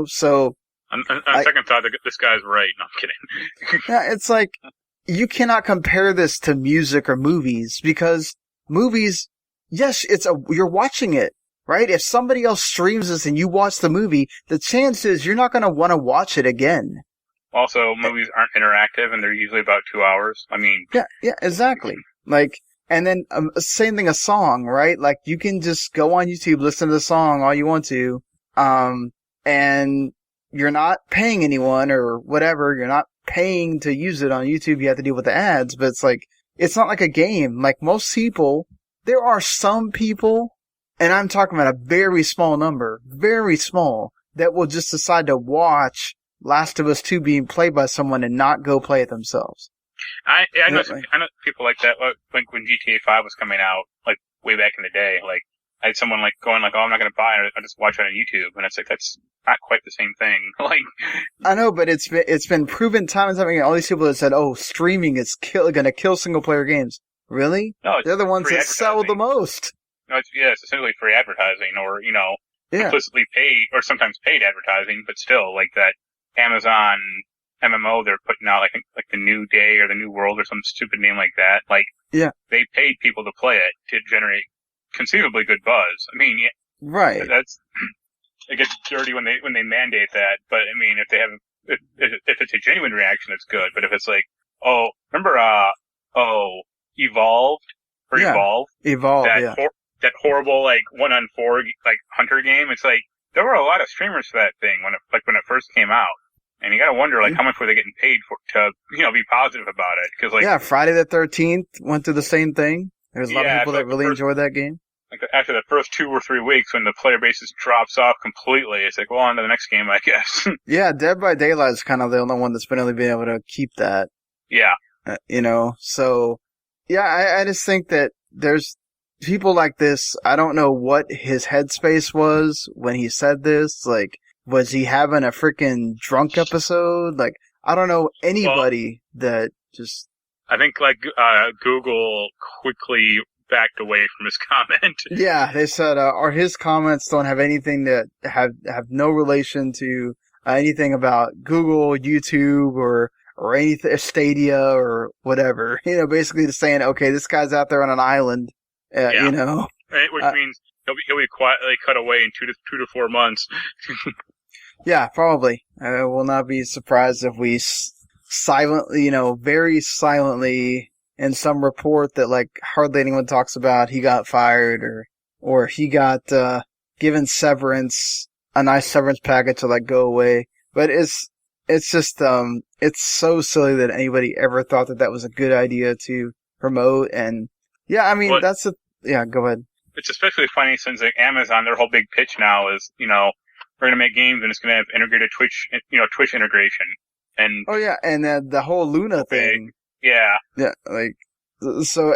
So. On second thought, this guy's right. No, I'm kidding. Yeah, it's you cannot compare this to music or movies, because movies, yes, you're watching it, right? If somebody else streams this and you watch the movie, the chance is you're not going to want to watch it again. Also, movies aren't interactive, and they're usually about 2 hours. I mean... Yeah, exactly. Like, and then, same thing, a song, right? Like, you can just go on YouTube, listen to the song all you want to, and you're not paying anyone or whatever. You're not paying to use it on YouTube. You have to deal with the ads, but it's like, it's not like a game. Like, most people, there are some people, and I'm talking about a very small number, very small, that will just decide to watch Last of Us 2 being played by someone and not go play it themselves. I know people like that. Like when GTA 5 was coming out, like way back in the day, like I had someone like going like, "Oh, I'm not going to buy it. I'll just watch it on YouTube." And it's like that's not quite the same thing. Like I know, but it's been proven time and time again. All these people that said, "Oh, streaming is going to kill single player games." Really? No, they're the ones that sell the most. No, it's essentially free advertising, or implicitly paid, or sometimes paid advertising, but still like that. Amazon MMO they're putting out, I think, like the New Day or the New World or some stupid name like that. Like, they paid people to play it to generate conceivably good buzz. I mean, right. It gets dirty when they mandate that. But I mean, if it's a genuine reaction, it's good. But if it's like, oh, remember, Evolve. Evolve, that horrible like 1-on-4 like hunter game. It's like there were a lot of streamers for that thing when it first came out. And you gotta wonder, like, how much were they getting paid to be positive about it? Cause, like, Friday the 13th went through the same thing. There's a lot of people that really enjoyed that game. Like, after the first 2 or 3 weeks, when the player base just drops off completely, it's like, well, on to the next game, I guess. Yeah, Dead by Daylight is kind of the only one that's been able to keep that. Yeah. So, yeah, I just think that there's people like this. I don't know what his headspace was when he said this. Like, was he having a freaking drunk episode? Like, I don't know anybody that just... I think, like, Google quickly backed away from his comment. Yeah, they said, his comments don't have anything that have no relation to anything about Google, YouTube, or anything, Stadia, or whatever. Basically just saying, okay, this guy's out there on an island, Which means he'll be quietly cut away in 2 to 4 months. Yeah, probably. I will not be surprised if we silently, very silently, in some report that like hardly anyone talks about, he got fired or he got given severance, a nice severance package to like go away. But it's just it's so silly that anybody ever thought that was a good idea to promote. And yeah, I mean go ahead. It's especially funny since like Amazon, their whole big pitch now is we're going to make games and it's going to have integrated Twitch integration. And and the whole Luna thing. Yeah. Yeah, like, so,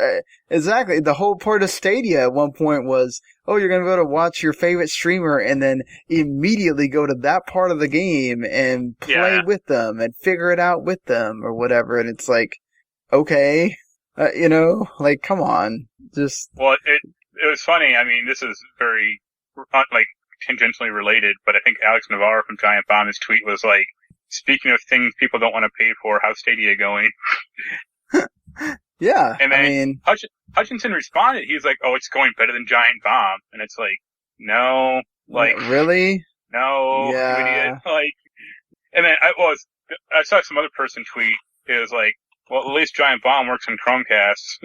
exactly, the whole point of Stadia at one point was, oh, you're going to be able to watch your favorite streamer and then immediately go to that part of the game and play with them and figure it out with them or whatever. And it's like, okay, like, come on, just. Well, it was funny. I mean, this is very, like, tangentially related, but I think Alex Navarro from Giant Bomb, his tweet was like, speaking of things people don't want to pay for, how's Stadia going? Yeah. And then Hutchinson responded, he was like, oh, it's going better than Giant Bomb. And it's like, no, like. Really? No, yeah. you idiot. Like, and then I saw some other person tweet, it was like, well, at least Giant Bomb works on Chromecast,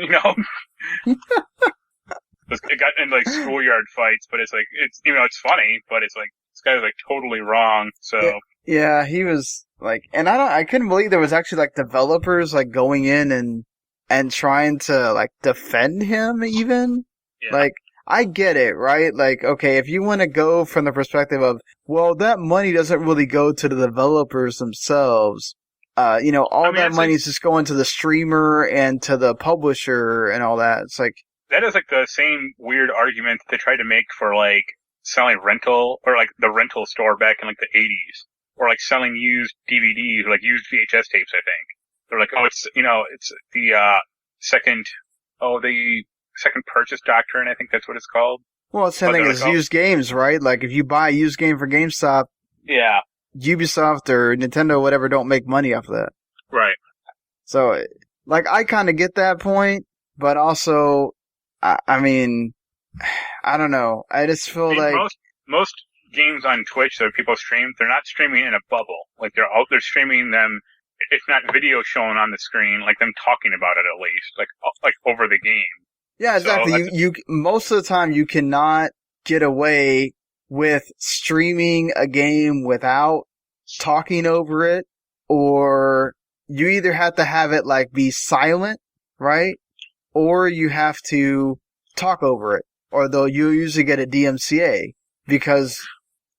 It got into like schoolyard fights, but it's like, it's funny, but it's like, this guy was like totally wrong, so. Yeah, he was like, and I couldn't believe there was actually like developers like going in and trying to like defend him even. Yeah. Like, I get it, right? Like, okay, if you want to go from the perspective of, well, that money doesn't really go to the developers themselves. That money is just going to the streamer and to the publisher and all that. It's like, that is like the same weird argument that they tried to make for like selling rental or like the rental store back in like the 80s or like selling used DVDs or like used VHS tapes, I think. They're like, oh, it's the second purchase doctrine, I think that's what it's called. Well, it's the same thing as used games, right? Like if you buy a used game for GameStop, yeah, Ubisoft or Nintendo or whatever don't make money off of that. Right. So, like, I kind of get that point, but also, I mean, I don't know. I just feel like most games on Twitch that people stream, they're not streaming in a bubble. Like they're streaming them. It's not video shown on the screen, like them talking about it at least, like over the game. Yeah, exactly. So you most of the time you cannot get away with streaming a game without talking over it, or you either have to have it like be silent, right? Or you have to talk over it, or though you usually get a DMCA because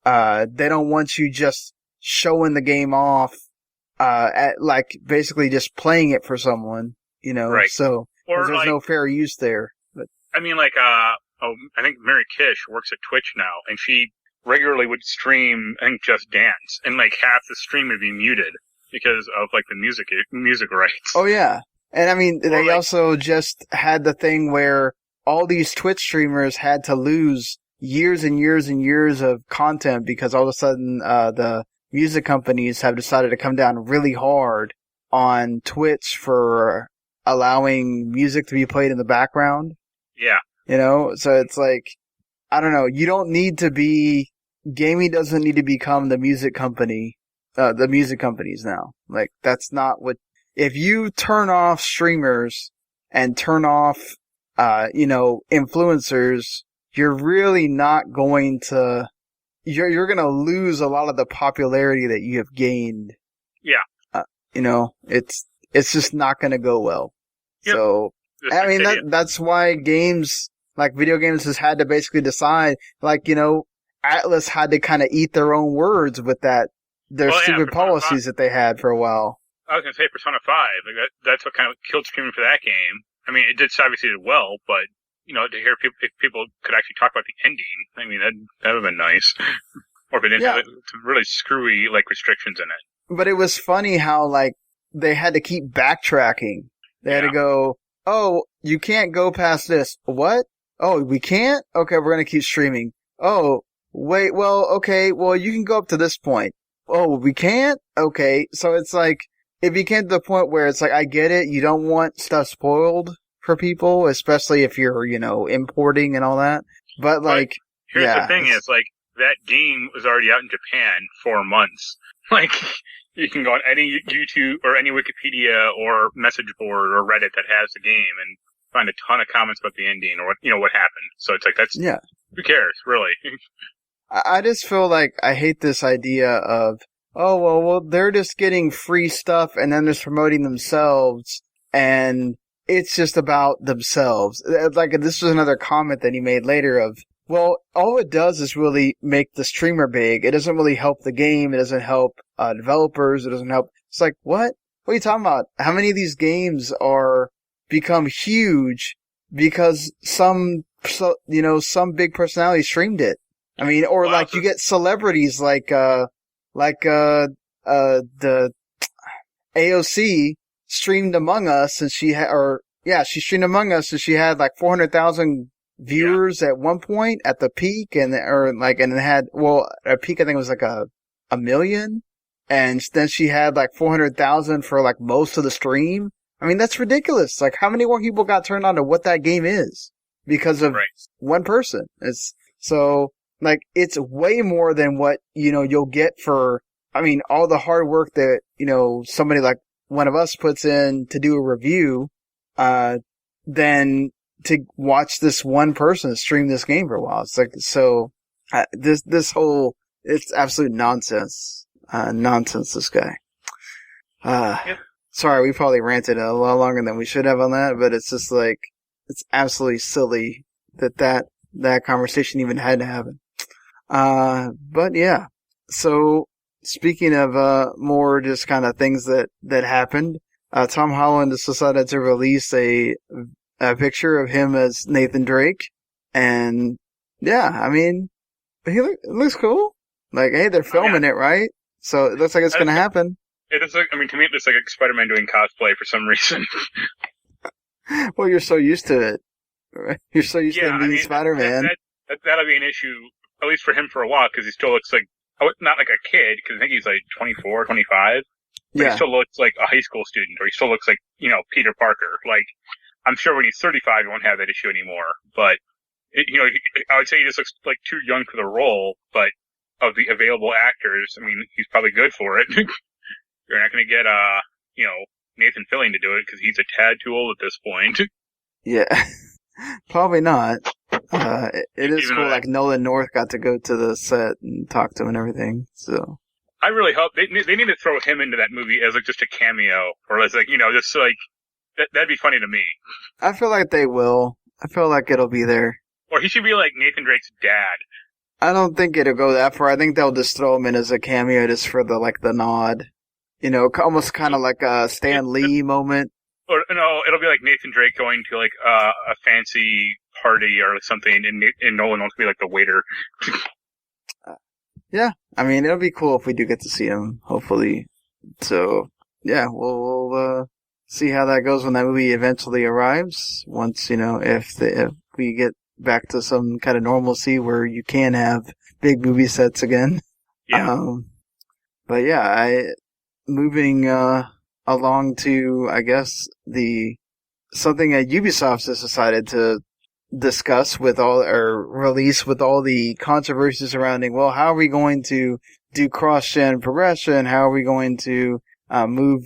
they don't want you just showing the game off at like basically just playing it for someone, you know. Right. So there's like, no fair use there. But I mean, like I think Mary Kish works at Twitch now, and she regularly would stream and Just Dance, and like half the stream would be muted because of like the music rights. Oh yeah. And I mean, they also just had the thing where all these Twitch streamers had to lose years and years and years of content because all of a sudden, the music companies have decided to come down really hard on Twitch for allowing music to be played in the background. Yeah. You know, so it's like, I don't know, gaming doesn't need to become the music companies now. Like, that's not what, if you turn off streamers and turn off, influencers, you're really not going to, you're going to lose a lot of the popularity that you have gained. Yeah. It's just not going to go well. Yep. So, I mean, that's why games, like video games has had to basically decide, like, Atlas had to kind of eat their own words with that, stupid policies that they had for a while. I was going to say Persona 5, like that's what kind of killed streaming for that game. I mean, it obviously did well, but, to hear if people could actually talk about the ending, I mean, that would have been nice. Or if it didn't have some really screwy, like, restrictions in it. But it was funny how, like, they had to keep backtracking. They had to go, oh, you can't go past this. What? Oh, we can't? Okay, we're going to keep streaming. Oh, wait, well, okay, well, you can go up to this point. Oh, we can't? Okay, so it's like, it became to the point where it's like, I get it, you don't want stuff spoiled for people, especially if you're, importing and all that. But like, here's the thing is, like, that game was already out in Japan 4 months. Like, you can go on any YouTube or any Wikipedia or message board or Reddit that has the game and find a ton of comments about the ending or what happened. So it's like, who cares, really? I just feel like I hate this idea of, oh, well, they're just getting free stuff and then just promoting themselves and it's just about themselves. Like, this was another comment that he made later of, well, all it does is really make the streamer big. It doesn't really help the game. It doesn't help developers. It doesn't help. It's like, what? What are you talking about? How many of these games are become huge because some big personality streamed it? I mean, or like you get celebrities like the AOC streamed Among Us and she streamed Among Us and she had like 400,000 viewers at one point at the peak and it had, at peak I think it was like a million and then she had like 400,000 for like most of the stream. I mean, that's ridiculous. Like, how many more people got turned on to what that game is because of one person? Like, it's way more than what, you'll get for, I mean, all the hard work that, somebody like one of us puts in to do a review, than to watch this one person stream this game for a while. It's like, so, this whole, it's absolute nonsense. This guy. Sorry, we probably ranted a lot longer than we should have on that, but it's just like, it's absolutely silly that conversation even had to happen. But yeah. So, speaking of, more just kind of things that happened, Tom Holland has decided to release a picture of him as Nathan Drake. And, yeah, I mean, it looks cool. Like, hey, they're filming it, right? So, it looks like it's gonna happen. It is like, I mean, to me, it looks like Spider-Man doing cosplay for some reason. Well, you're so used to it. Right? You're so used to him being Spider-Man. That'll be an issue, at least for him for a while, because he still looks like, not like a kid, because I think he's like 24, 25. But he still looks like a high school student, or he still looks like, Peter Parker. Like, I'm sure when he's 35, he won't have that issue anymore. But, I would say he just looks like too young for the role, but of the available actors, I mean, he's probably good for it. You're not going to get, Nathan Fillion to do it because he's a tad too old at this point. Yeah, probably not. It is cool. Like Nolan North got to go to the set and talk to him and everything. So I really hope they need to throw him into that movie as like just a cameo, or as like just like that'd be funny to me. I feel like they will. I feel like it'll be there. Or he should be like Nathan Drake's dad. I don't think it'll go that far. I think they'll just throw him in as a cameo just for the nod. Almost kind of like a Stan Lee moment. Or no, it'll be like Nathan Drake going to like a fancy party or something, and Nolan wants to be like the waiter. Yeah, I mean it'll be cool if we do get to see him. Hopefully, so yeah, we'll see how that goes when that movie eventually arrives. Once if we get back to some kind of normalcy where you can have big movie sets again. Yeah. But yeah, moving along to, I guess, something that Ubisoft has decided to discuss release with all the controversy surrounding, well, how are we going to do cross-gen progression? How are we going to move,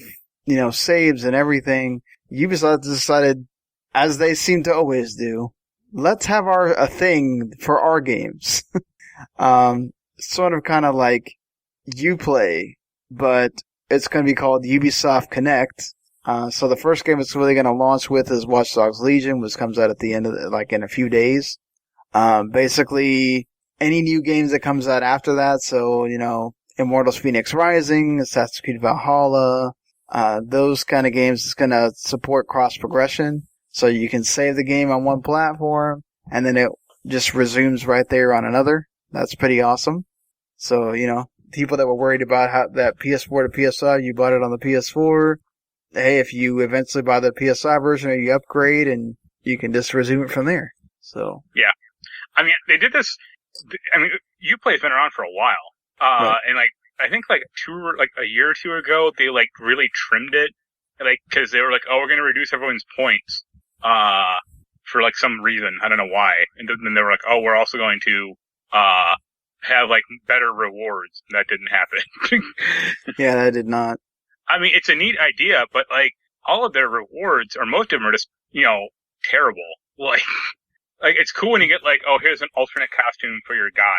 saves and everything? Ubisoft decided, as they seem to always do, let's have a thing for our games. Sort of kind of like Uplay, but it's going to be called Ubisoft Connect. So the first game it's really going to launch with is Watch Dogs Legion, which comes out at the end of in a few days. Basically, any new games that comes out after that, so, Immortals Phoenix Rising, Assassin's Creed Valhalla, those kind of games is going to support cross-progression. So you can save the game on one platform, and then it just resumes right there on another. That's pretty awesome. So, people that were worried about how that PS4 to PS5, you bought it on the PS4. Hey, if you eventually buy the PS5 version, you upgrade, and you can just resume it from there. So yeah, I mean, they did this. I mean, Uplay's been around for a while, right. And I think a year or two ago, they really trimmed it, because they were like, oh, we're going to reduce everyone's points, for some reason. I don't know why. And then they were like, oh, we're also going to have better rewards. That didn't happen. Yeah, that did not. I mean, it's a neat idea, but all of their rewards, or most of them, are just terrible. It's cool when you get oh, here's an alternate costume for your guy,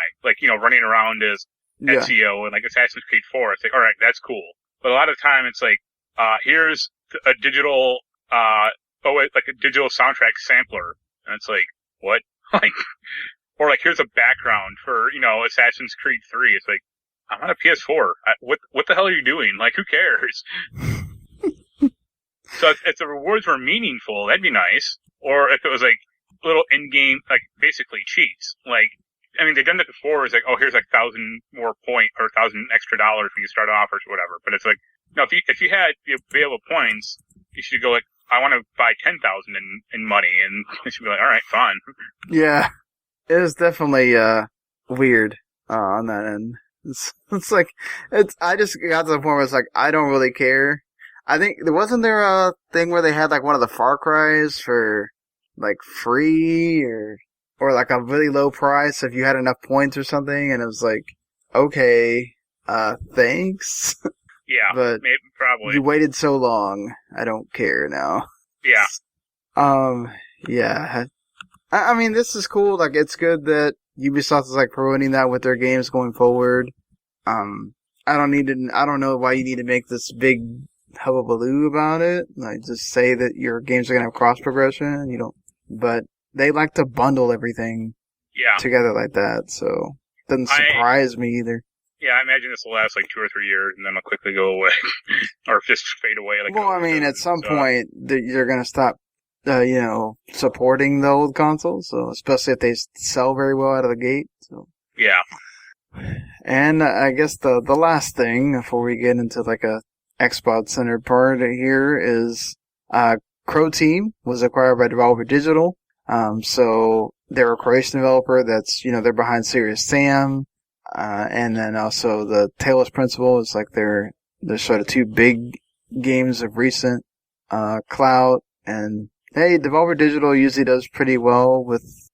running around as Ezio and Assassin's Creed 4. It's all right, that's cool. But a lot of the time it's here's a digital a digital soundtrack sampler, and it's what? Or here's a background for Assassin's Creed 3. It's I'm on a PS4. What the hell are you doing? Who cares? So if the rewards were meaningful, that'd be nice. Or if it was little in-game, basically cheats. I mean, they've done that before. It's oh, here's 1,000 more points or 1,000 extra dollars when you start off or whatever. But it's no, if you had the available points, you should go I want to buy 10,000 in money, and it should be all right, fine. Yeah, it is definitely weird on that end. I just got to the point where it's I don't really care. I think, wasn't there a thing where they had one of the Far Cries for free or a really low price if you had enough points or something, and it was okay, thanks. Yeah, but maybe, probably. You waited so long, I don't care now. Yeah. Yeah. I mean, this is cool. It's good that Ubisoft is promoting that with their games going forward. I don't know why you need to make this big hubbubaloo about it. Just say that your games are gonna have cross progression. But they like to bundle everything together like that, so it doesn't surprise me either. Yeah, I imagine this will last 2 or 3 years, and then it'll quickly go away, or just fade away. Well, I mean, at some point you're gonna stop, supporting the old consoles. So especially if they sell very well out of the gate. So yeah. And I guess the last thing before we get into a Xbox centered part here is Crow Team was acquired by Devolver Digital. So they're a Croatian developer that's they're behind Serious Sam, and then also the Talos Principle is their sort of two big games of recent clout. And hey, Devolver Digital usually does pretty well with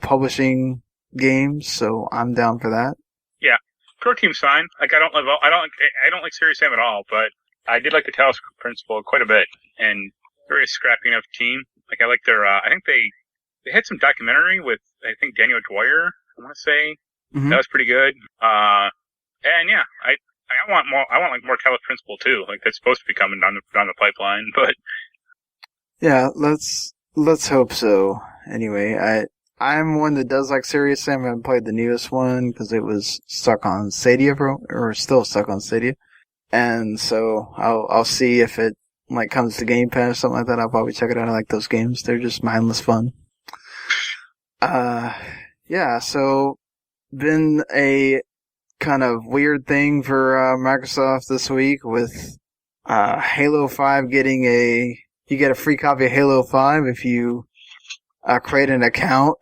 publishing games, so I'm down for that. Yeah, Pro Team's fine. Like I don't like Serious Sam at all, but I did like the Talos Principle quite a bit, and very scrappy enough team. Like I like their. I think they had some documentary with I think Daniel Dwyer. I want to say that was pretty good. And yeah, I want more. I want like more Talos Principle too. Like that's supposed to be coming down the pipeline, but yeah, let's hope so. Anyway, I'm one that does like Serious Sam. I haven't played the newest one because it was stuck on Stadia, or still stuck on Stadia. And so I'll see if it like comes to Game Pass or something like that. I'll probably check it out. I like those games. They're just mindless fun. Yeah, so been a kind of weird thing for Microsoft this week with Halo 5 you get a free copy of Halo 5 if you create an account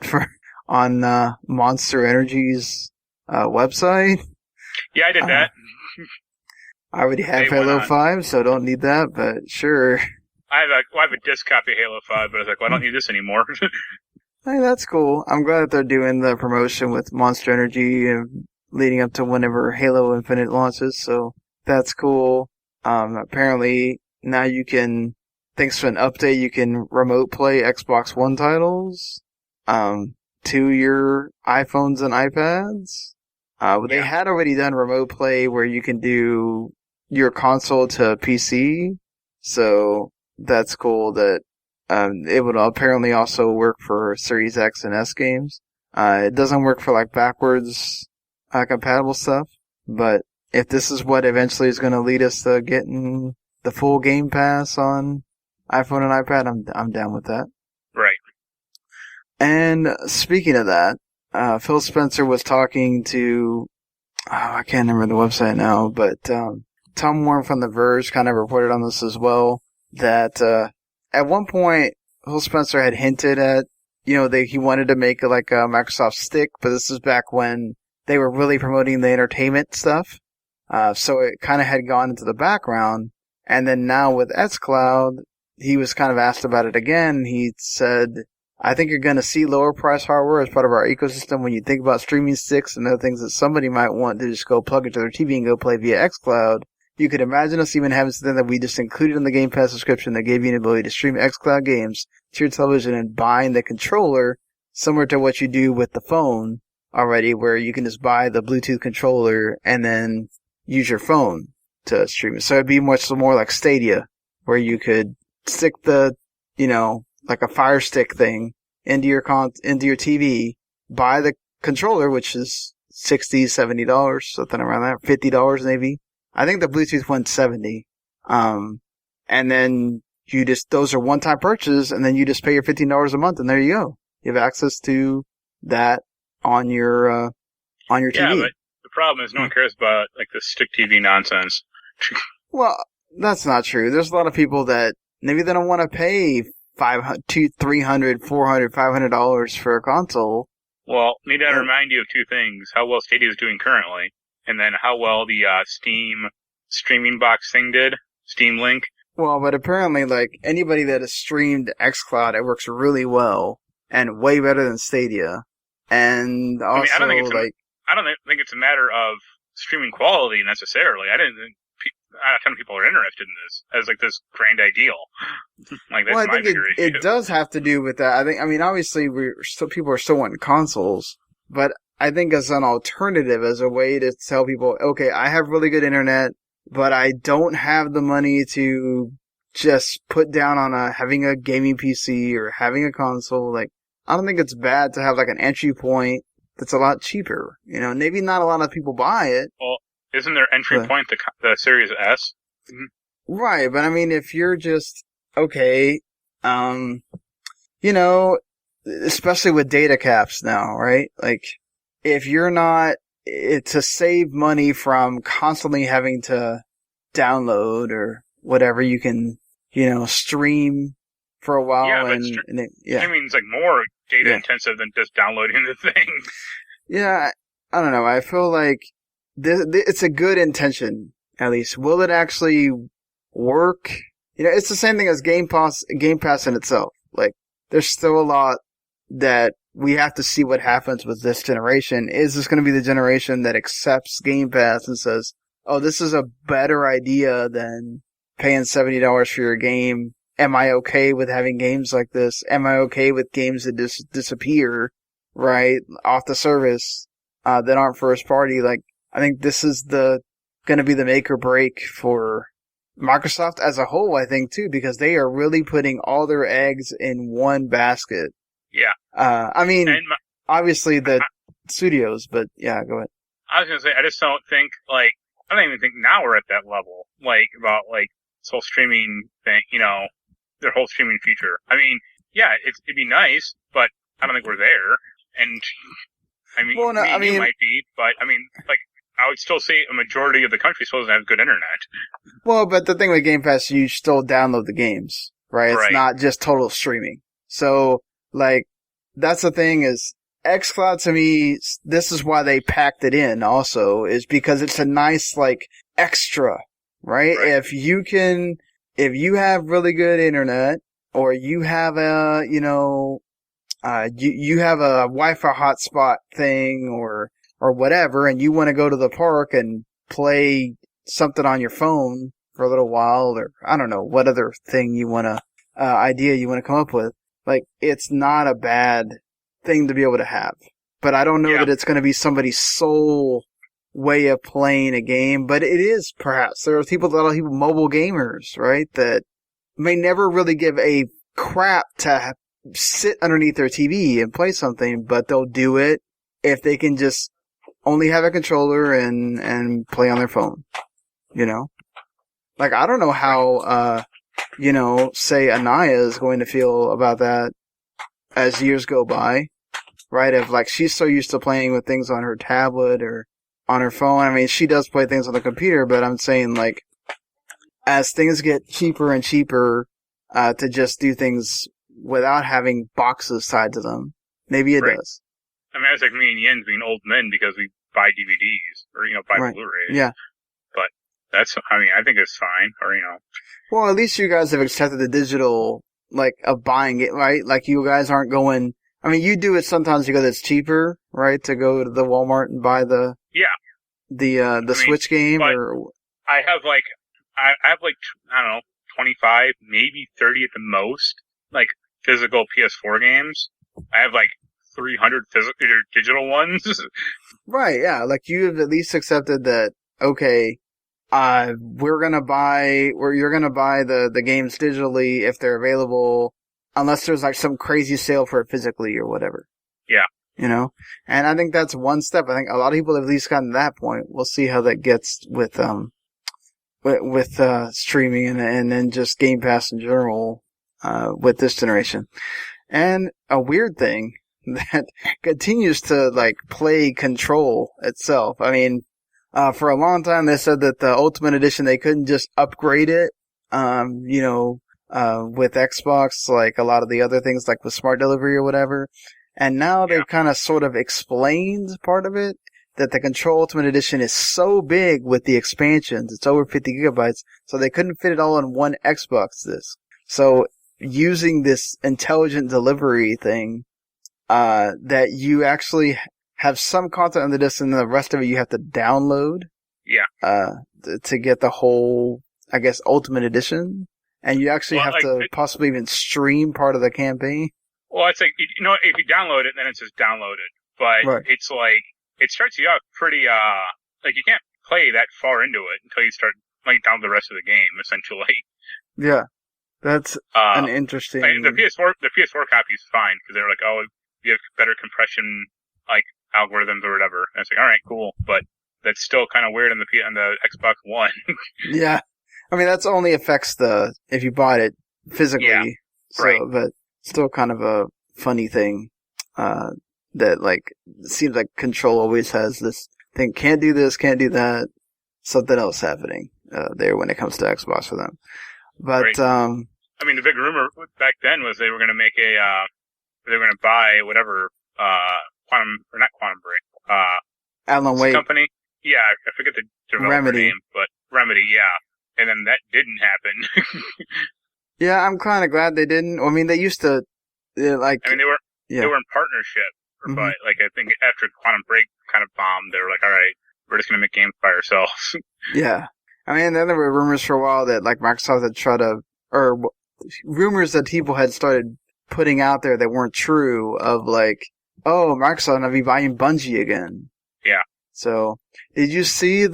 on Monster Energy's website. Yeah, I did that. I already have Halo 5, so don't need that, but sure. I have a disc copy of Halo 5, but I was like, well, I don't need this anymore. Hey, that's cool. I'm glad that they're doing the promotion with Monster Energy leading up to whenever Halo Infinite launches, so that's cool. Apparently, now you can, thanks to an update, you can remote play Xbox One titles to your iPhones and iPads. They had already done remote play where you can do your console to PC, so that's cool that it would apparently also work for Series X and S games. It doesn't work for like backwards compatible stuff, but if this is what eventually is going to lead us to getting the full Game Pass on iPhone and iPad, I'm down with that. Right. And speaking of that, Phil Spencer was talking to, I can't remember the website now, but Tom Warren from The Verge kind of reported on this as well, that at one point Phil Spencer had hinted at, he wanted to make like a Microsoft Stick, but this is back when they were really promoting the entertainment stuff. So it kind of had gone into the background. And then now with xCloud, he was kind of asked about it again. He said, I think you're going to see lower price hardware as part of our ecosystem when you think about streaming sticks and other things that somebody might want to just go plug into their TV and go play via xCloud. You could imagine us even having something that we just included in the Game Pass subscription that gave you an ability to stream xCloud games to your television and buying the controller, similar to what you do with the phone already, where you can just buy the Bluetooth controller and then use your phone to stream it. So it'd be much more like Stadia, where you could stick the, like a Fire Stick thing into your TV, buy the controller, which is $60, $70, something around that, $50 maybe. I think the Bluetooth one's $70. And then those are one-time purchases, and then you just pay your $15 a month, and there you go. You have access to that on your TV. Yeah, but the problem is no one cares about like the stick TV nonsense. Well, that's not true. There's a lot of people that maybe they don't want to pay $500, $300, $400, $500 for a console. Well, need to remind you of two things: how well Stadia is doing currently, and then how well the Steam streaming box thing did, Steam Link. Well, but apparently, like anybody that has streamed xCloud, it works really well and way better than Stadia. And also, I don't think it's a matter of streaming quality necessarily. I don't think a ton of people are interested in this as like this grand ideal. Like that's my bigger issue. It does have to do with that. Obviously, people are still wanting consoles, but I think as an alternative, as a way to tell people, okay, I have really good internet, but I don't have the money to just put down on having a gaming PC or having a console. Like, I don't think it's bad to have like an entry point that's a lot cheaper. Maybe not a lot of people buy it. Well, isn't their entry point the Series S? Mm-hmm. Right, but if you're just, okay, especially with data caps now, right? Like, if you're not, to save money from constantly having to download or whatever, you can, stream for a while. Yeah, streaming's like more data intensive than just downloading the thing. Yeah, I don't know. I feel like it's a good intention, at least. Will it actually work? It's the same thing as Game Pass in itself. Like, there's still a lot that we have to see what happens with this generation. Is this going to be the generation that accepts Game Pass and says, oh, this is a better idea than paying $70 for your game? Am I okay with having games like this? Am I okay with games that disappear, right, off the service, that aren't first party? Like, I think this is going to be the make or break for Microsoft as a whole, I think, too, because they are really putting all their eggs in one basket. Yeah. I mean, obviously the studios, but yeah, go ahead. I was going to say, I just don't think, like, I don't even think now we're at that level, like, about, like, this whole streaming thing, you know, their whole streaming feature. I mean, yeah, it'd be nice, but I don't think we're there. And, I mean, well, no, you might be, but, I mean, like, I would still say a majority of the country supposed to have good internet. Well, but the thing with Game Pass, you still download the games, right? It's not just total streaming. So, like, that's the thing is, xCloud to me, this is why they packed it in also, is because it's a nice, like, extra, right? If you have really good internet, or you have a, you know, you have a Wi-Fi hotspot thing, or whatever, and you want to go to the park and play something on your phone for a little while, or I don't know, what other thing you want to, idea you want to come up with. Like, it's not a bad thing to be able to have. But I don't know that it's going to be somebody's sole way of playing a game, but it is perhaps. There are mobile gamers, right, that may never really give a crap to sit underneath their TV and play something, but they'll do it if they can just only have a controller and play on their phone, you know? Like, I don't know how, you know, say Anaya is going to feel about that as years go by, right? If, like, she's so used to playing with things on her tablet or on her phone. I mean, she does play things on the computer, but I'm saying, like, as things get cheaper and cheaper, to just do things without having boxes tied to them, maybe it does. I mean, it's like me and Jens being old men because we buy DVDs or, you know, buy Blu-rays. Yeah. But that's, I mean, I think it's fine, or, you know. Well, at least you guys have accepted the digital, like, of buying it, right? Like, you guys aren't going, I mean, you do it sometimes because it's cheaper, right? To go to the Walmart and buy the Switch game, or. I have like, I don't know, 25, maybe 30 at the most, like, physical PS4 games. I have like 300 digital ones. Right, yeah. Like, you have at least accepted that, okay, you're gonna buy the games digitally if they're available, unless there's like some crazy sale for it physically or whatever. Yeah. You know? And I think that's one step. I think a lot of people have at least gotten to that point. We'll see how that gets with streaming and then just Game Pass in general, with this generation. And a weird thing that continues to, like, play Control itself. I mean, for a long time they said that the Ultimate Edition, they couldn't just upgrade it, you know, with Xbox, like a lot of the other things, like with Smart Delivery or whatever. And now they've kind of sort of explained part of it, that the Control Ultimate Edition is so big with the expansions, it's over 50 gigabytes, so they couldn't fit it all on one Xbox disc. So, using this intelligent delivery thing, that you actually have some content on the disc and the rest of it you have to download. Yeah. To get the whole, I guess, Ultimate Edition. And you actually have to possibly even stream part of the campaign. Well, it's like, you know, if you download it, then it's just downloaded. But it's like, it starts you out pretty, like, you can't play that far into it until you start, like, down the rest of the game, essentially. Yeah. That's an interesting... Like, the PS4 copy is fine, because they're like, oh, you have better compression, like, algorithms or whatever. And it's like, alright, cool, but that's still kind of weird on the Xbox One. Yeah. I mean, that's only affects if you bought it physically. Yeah, right. But still kind of a funny thing, that, like, seems like Control always has this thing, can't do this, can't do that, something else happening, there when it comes to Xbox for them. But, right. I mean, the big rumor back then was they were going to make they were going to buy whatever, Quantum Break, Alan Wake company. Yeah, I forget the developer name, but Remedy, yeah. And then that didn't happen. Yeah, I'm kind of glad they didn't. I mean, they used to, like... I mean, they were in partnership, but like I think after Quantum Break kind of bombed, they were like, all right, we're just gonna make games by ourselves. Yeah, I mean, then there were rumors for a while that like Microsoft had tried to, or rumors that people had started putting out there that weren't true of like, oh, Microsoft will be buying Bungie again. Yeah. So, did you see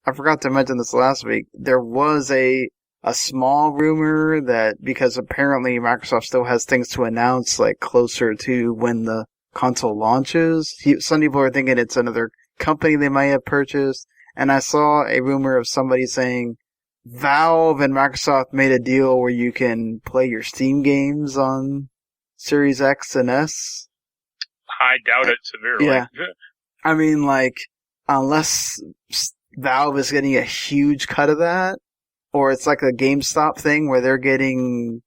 I forgot to mention this last week, there was a small rumor that because apparently Microsoft still has things to announce like closer to when the console launches. Some people are thinking it's another company they might have purchased. And I saw a rumor of somebody saying Valve and Microsoft made a deal where you can play your Steam games on Series X and S. I doubt it severely. Yeah. I mean, like, unless Valve is getting a huge cut of that, or it's like a GameStop thing where they're getting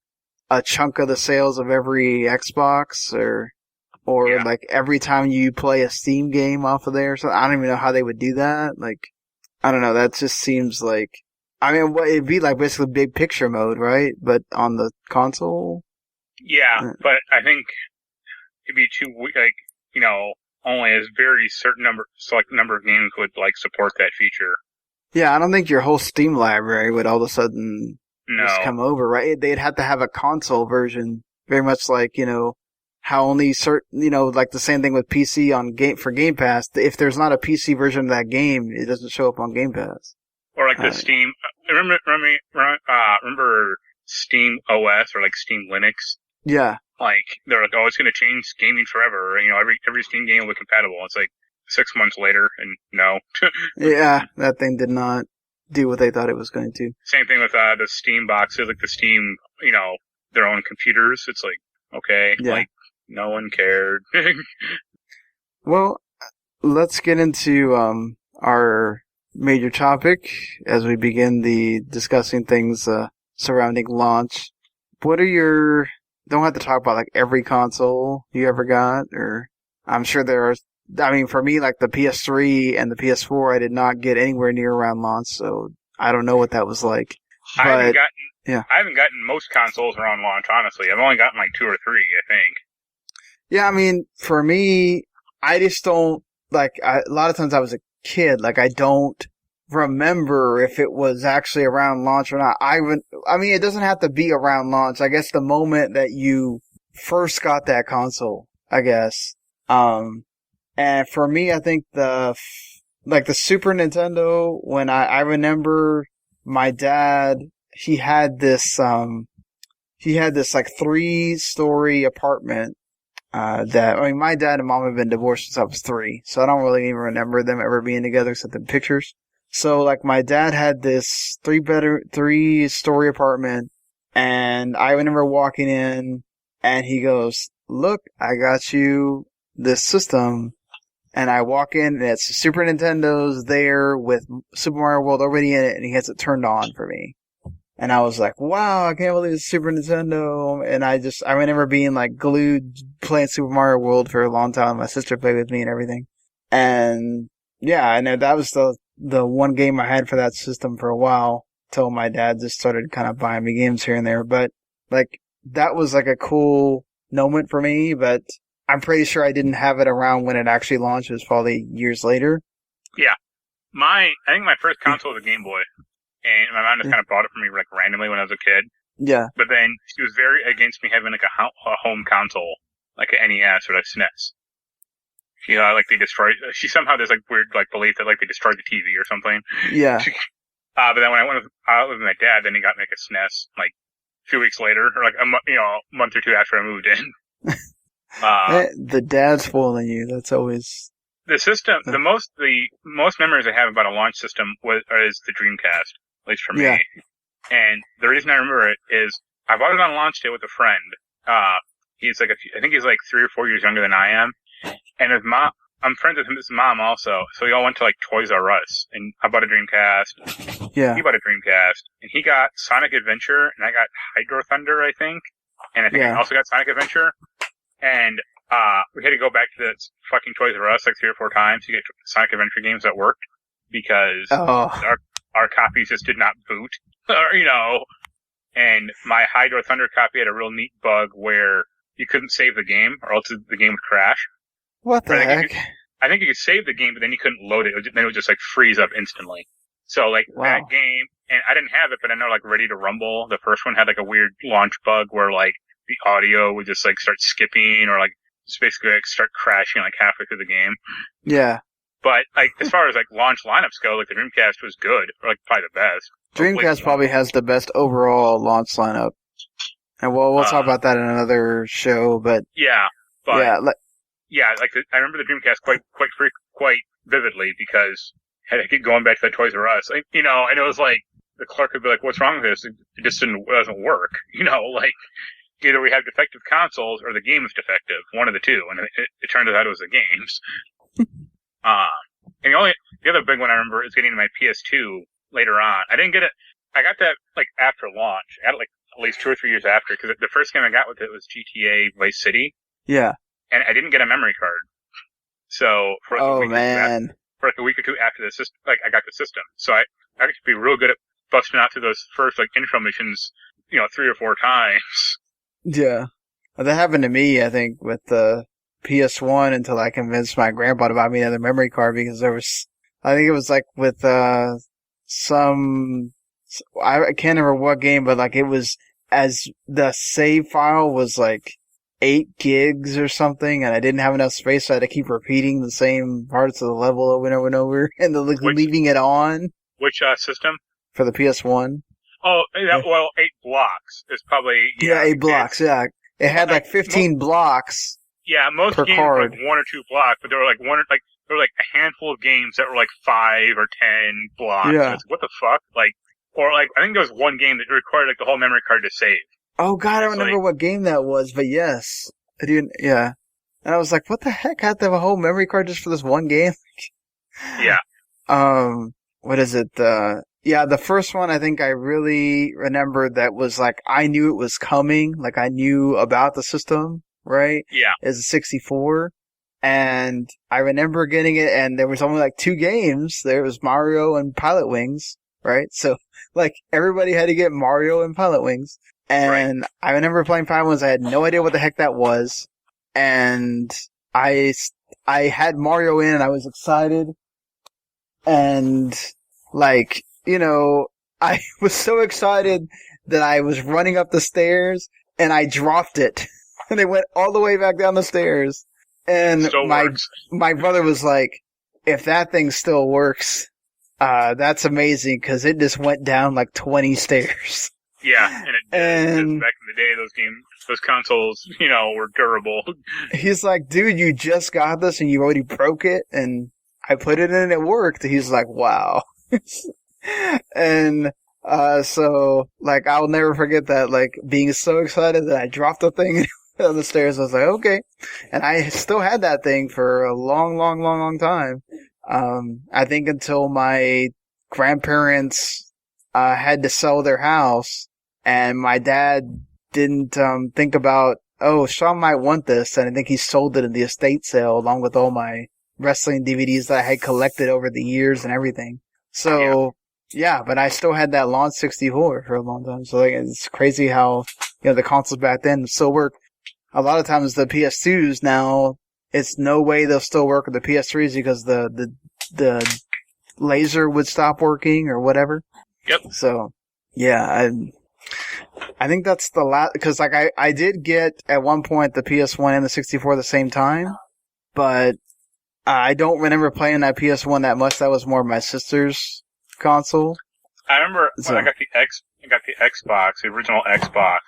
a chunk of the sales of every Xbox, or like every time you play a Steam game off of there. So I don't even know how they would do that. Like, I don't know. That just seems like, I mean, it'd be like basically big picture mode, right? But on the console. Yeah, but I think it'd be too like, you know, only a very select number of games would like support that feature. Yeah, I don't think your whole Steam library would all of a sudden just come over, right? They'd have to have a console version, very much like, you know, how only certain, you know, like the same thing with PC for Game Pass. If there's not a PC version of that game, it doesn't show up on Game Pass. Or like the Steam, remember Steam OS or like Steam Linux? Yeah. Like, they're like, oh, it's going to change gaming forever. You know, every Steam game will be compatible. It's like 6 months later, and no. Yeah, that thing did not do what they thought it was going to. Same thing with the Steam boxes, like the Steam, you know, their own computers. It's like, okay, like, no one cared. Well, let's get into our major topic as we begin the discussing things surrounding launch. What are your... Don't have to talk about like every console you ever got, or I'm sure there are. I mean, for me, like the PS3 and the PS4, I did not get anywhere near around launch, so I don't know what that was like. I haven't gotten most consoles around launch, honestly. I've only gotten like 2 or 3, I think. Yeah, I mean, for me, I just don't like. A lot of times I was a kid, like I don't remember if it was actually around launch or not. I mean, it doesn't have to be around launch. I guess the moment that you first got that console, I guess. And for me, I think the Super Nintendo, when I remember my dad, he had this like 3-story apartment, that, I mean, my dad and mom have been divorced since I was 3, so I don't really even remember them ever being together except in pictures. So, like, my dad had this 3-story apartment, and I remember walking in, and he goes, look, I got you this system, and I walk in, and it's Super Nintendo's there with Super Mario World already in it, and he has it turned on for me. And I was like, wow, I can't believe it's Super Nintendo, and I remember being, like, glued playing Super Mario World for a long time. My sister played with me and everything. And, yeah, I know that was the one game I had for that system for a while, till my dad just started kind of buying me games here and there. But, like, that was like a cool moment for me, but I'm pretty sure I didn't have it around when it actually launched. It was probably years later. Yeah. I think my first console was a Game Boy, and my mom just kind of bought it for me like randomly when I was a kid. Yeah. But then she was very against me having like a home console, like an NES or like SNES. She somehow there's like weird like belief that like they destroyed the TV or something. Yeah. But then when I went with my dad, then he got me like a SNES like a few weeks later, or like a month or two after I moved in. The dad's spoiling you. That's always the system. The most memories I have about a launch system is the Dreamcast, at least for me. Yeah. And the reason I remember it is I bought it on launch day with a friend. He's like I think he's like 3 or 4 years younger than I am. And his mom, I'm friends with his mom also, so we all went to like Toys R Us, and I bought a Dreamcast. Yeah. He bought a Dreamcast, and he got Sonic Adventure, and I got Hydro Thunder, I think, and I think I also got Sonic Adventure, and we had to go back to the fucking Toys R Us like 3 or 4 times to get Sonic Adventure games that worked, because our copies just did not boot, and my Hydro Thunder copy had a real neat bug where you couldn't save the game, or else the game would crash. What the heck? I think you could save the game, but then you couldn't load it. Then it would just like freeze up instantly. So like that game, and I didn't have it, but I know like Ready to Rumble, the first one had like a weird launch bug where like the audio would just like start skipping or like just basically like start crashing like halfway through the game. Yeah. But like as far as like launch lineups go, like the Dreamcast was good, or like probably the best. Dreamcast probably has the best overall launch lineup. And we'll talk about that in another show, but yeah, but yeah, I remember the Dreamcast quite vividly because I keep going back to the Toys R Us, and it was like the clerk would be like, "What's wrong with this? It just doesn't work." Like either we have defective consoles or the game is defective, one of the two, and it turned out it was the games. And the other big one I remember is getting my PS2 later on. I didn't get it. I got that like after launch. I got it like at least 2 or 3 years after, because the first game I got with it was GTA Vice City. Yeah. And I didn't get a memory card. So for like a week or two after the system, like I got the system. So I got to be real good at busting out through those first like intro missions, 3 or 4 times. Yeah. Well, that happened to me, I think, with the PS1 until I convinced my grandpa to buy me another memory card, because I think it was like with I can't remember what game, but like it was, as the save file was like 8 gigs or something, and I didn't have enough space, so I had to keep repeating the same parts of the level over and over and over, and leaving it on. Which system? For the PS1. Oh, 8 blocks is probably... Yeah, 8 blocks, yeah. It had like 15 blocks. Yeah, most per games card. were like 1 or 2 blocks, but there were like there were like a handful of games that were like 5 or 10 blocks. Yeah. What the fuck? I think there was one game that required like the whole memory card to save. Oh god, I don't remember what game that was, but yes. I didn't, yeah. And I was like, what the heck? I have to have a whole memory card just for this one game? Yeah. What is it? The first one I think I really remember that was like, I knew it was coming. Like I knew about the system, right? Yeah. Is a 64. And I remember getting it, and there was only like 2 games. There was Mario and Pilot Wings, right? So like everybody had to get Mario and Pilot Wings. And right. I remember playing Pilot Wings. I had no idea what the heck that was. And I had Mario in, and I was excited. And like, I was so excited that I was running up the stairs and I dropped it. And it went all the way back down the stairs. And my brother was like, if that thing still works, that's amazing, because it just went down like 20 stairs. Yeah, and it did. Back in the day, those consoles, were durable. He's like, dude, you just got this and you already broke it, and I put it in and it worked. He's like, wow. And so like I'll never forget that, like being so excited that I dropped the thing on the stairs. I was like, okay. And I still had that thing for a long time. I think until my grandparents had to sell their house, and my dad didn't think about, Sean might want this, and I think he sold it in the estate sale along with all my wrestling DVDs that I had collected over the years and everything. So yeah, but I still had that launch 64 for a long time. So like, it's crazy how the consoles back then still work. A lot of times the PS2s now, it's no way they'll still work with the PS3s because the laser would stop working or whatever. Yep. So yeah, I think that's the last, because like I did get at one point the PS1 and the 64 at the same time, but I don't remember playing that PS1 that much. That was more my sister's console. I remember when I got the Xbox, the original Xbox,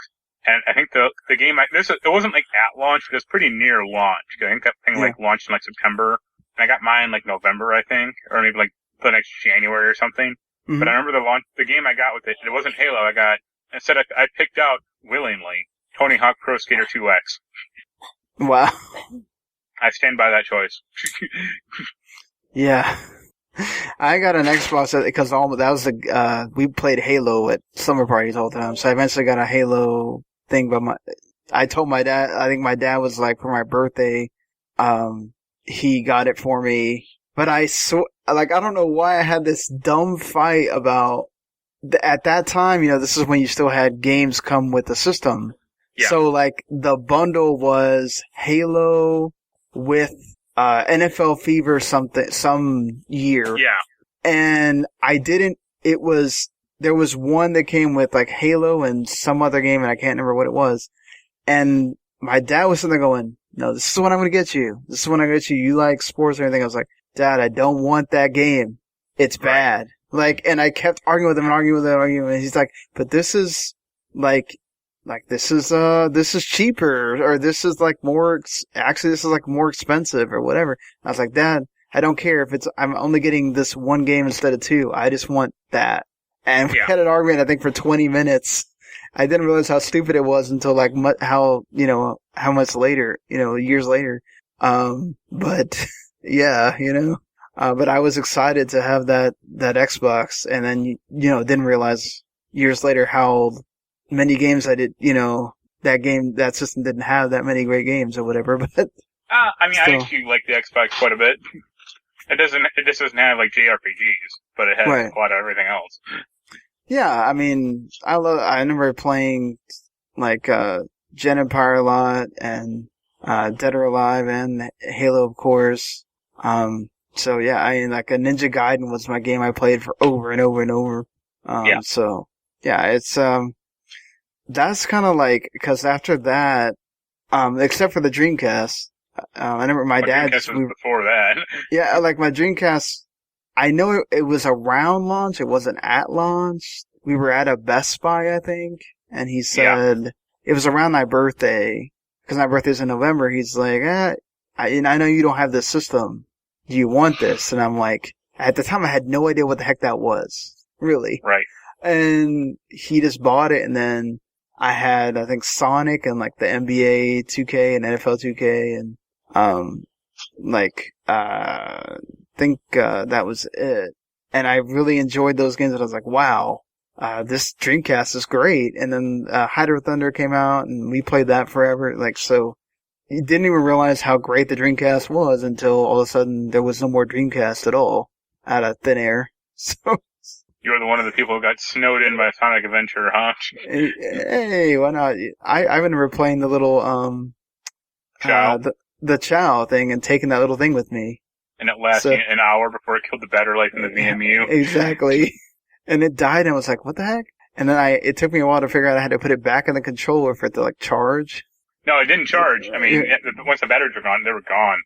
and I think the game, it wasn't like at launch, but it was pretty near launch. I think that thing launched in like September, and I got mine like November, I think, or maybe like the next January or something. Mm-hmm. But I remember the game I got with it wasn't Halo. Instead I picked out willingly Tony Hawk Pro Skater 2X. Wow. I stand by that choice. Yeah. I got an Xbox because that was we played Halo at summer parties all the time. So I eventually got a Halo thing, but I told my dad, I think my dad was like, for my birthday, he got it for me. But I don't know why I had this dumb fight about, at that time, this is when you still had games come with the system. Yeah. So, like, the bundle was Halo with NFL Fever some year. Yeah. And there was one that came with, like, Halo and some other game, and I can't remember what it was. And my dad was sitting there going, no, this is what I'm going to get you. This is what I'm going to get you. You like sports or anything. I was like, Dad, I don't want that game. It's bad. Like, and I kept arguing with him, and he's like, but this is, this is cheaper, or this is like this is like more expensive or whatever. I was like, Dad, I don't care if I'm only getting this one game instead of two. I just want that. And we had an argument, I think, for 20 minutes. I didn't realize how stupid it was until like how much later, years later. But yeah, but I was excited to have that Xbox, and then, didn't realize years later how many games I did, that system didn't have that many great games or whatever, but. I mean, I actually like the Xbox quite a bit. It just doesn't have like JRPGs, but it has a lot of everything else. Yeah, I mean, I remember playing like, Gen Empire a lot, and, Dead or Alive, and Halo, of course. So yeah, I mean, like, a Ninja Gaiden was my game I played for over and over and over. So yeah, it's, that's kind of like, cause after that, except for the Dreamcast, I remember my dad. Dreamcast was before that. Yeah, like my Dreamcast, I know it was around launch. It wasn't at launch. We were at a Best Buy, I think, and he said it was around my birthday, because my birthday's in November. He's like, I know you don't have this system. Do you want this? And I'm like, at the time I had no idea what the heck that was, really. Right. And he just bought it, and then I had, I think, Sonic and like the NBA 2K and NFL 2K, and that was it. And I really enjoyed those games, and I was like, wow, this Dreamcast is great. And then Hydro Thunder came out, and we played that forever. Like, so you didn't even realize how great the Dreamcast was until all of a sudden there was no more Dreamcast at all out of thin air. So you're the one of the people who got snowed in by Sonic Adventure, huh? Hey, why not? I remember playing the little Chow. The Chow thing, and taking that little thing with me. And it lasted an hour before it killed the battery life in the VMU. Exactly. And it died, and I was like, what the heck? And then it took me a while to figure out I had to put it back in the controller for it to, like, charge. No, it didn't charge. I mean, once the batteries were gone, they were gone.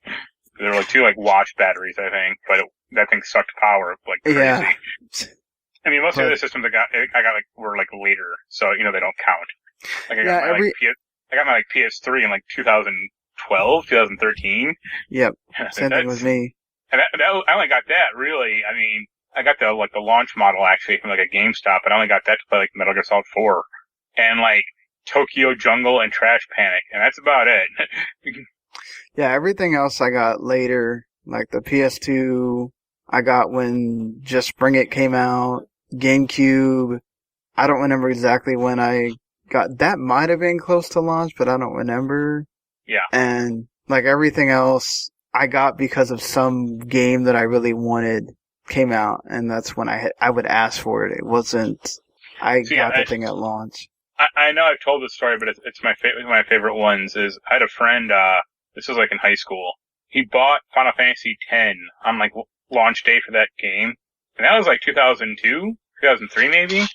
There were like two, like, wash batteries, I think, but that thing sucked power like crazy. Yeah. I mean, most of the other systems I got were like later, so they don't count. Like I got my PS3 in like 2012, 2013. Yep, same thing with me. And I only got that really. I mean, I got the launch model actually from like a GameStop, but I only got that to play like Metal Gear Solid 4 and like Tokyo Jungle and Trash Panic, and that's about it. Yeah, everything else I got later, like the PS2. I got when Just Bring It came out. GameCube, I don't remember exactly when I got, that might have been close to launch, but I don't remember. Yeah. And like everything else I got because of some game that I really wanted came out, and that's when I would ask for it. It wasn't, got the thing at launch. I know I've told this story, but it's my favorite ones is I had a friend, this was like in high school. He bought Final Fantasy X on like launch day for that game. And that was like 2002, 2003 maybe?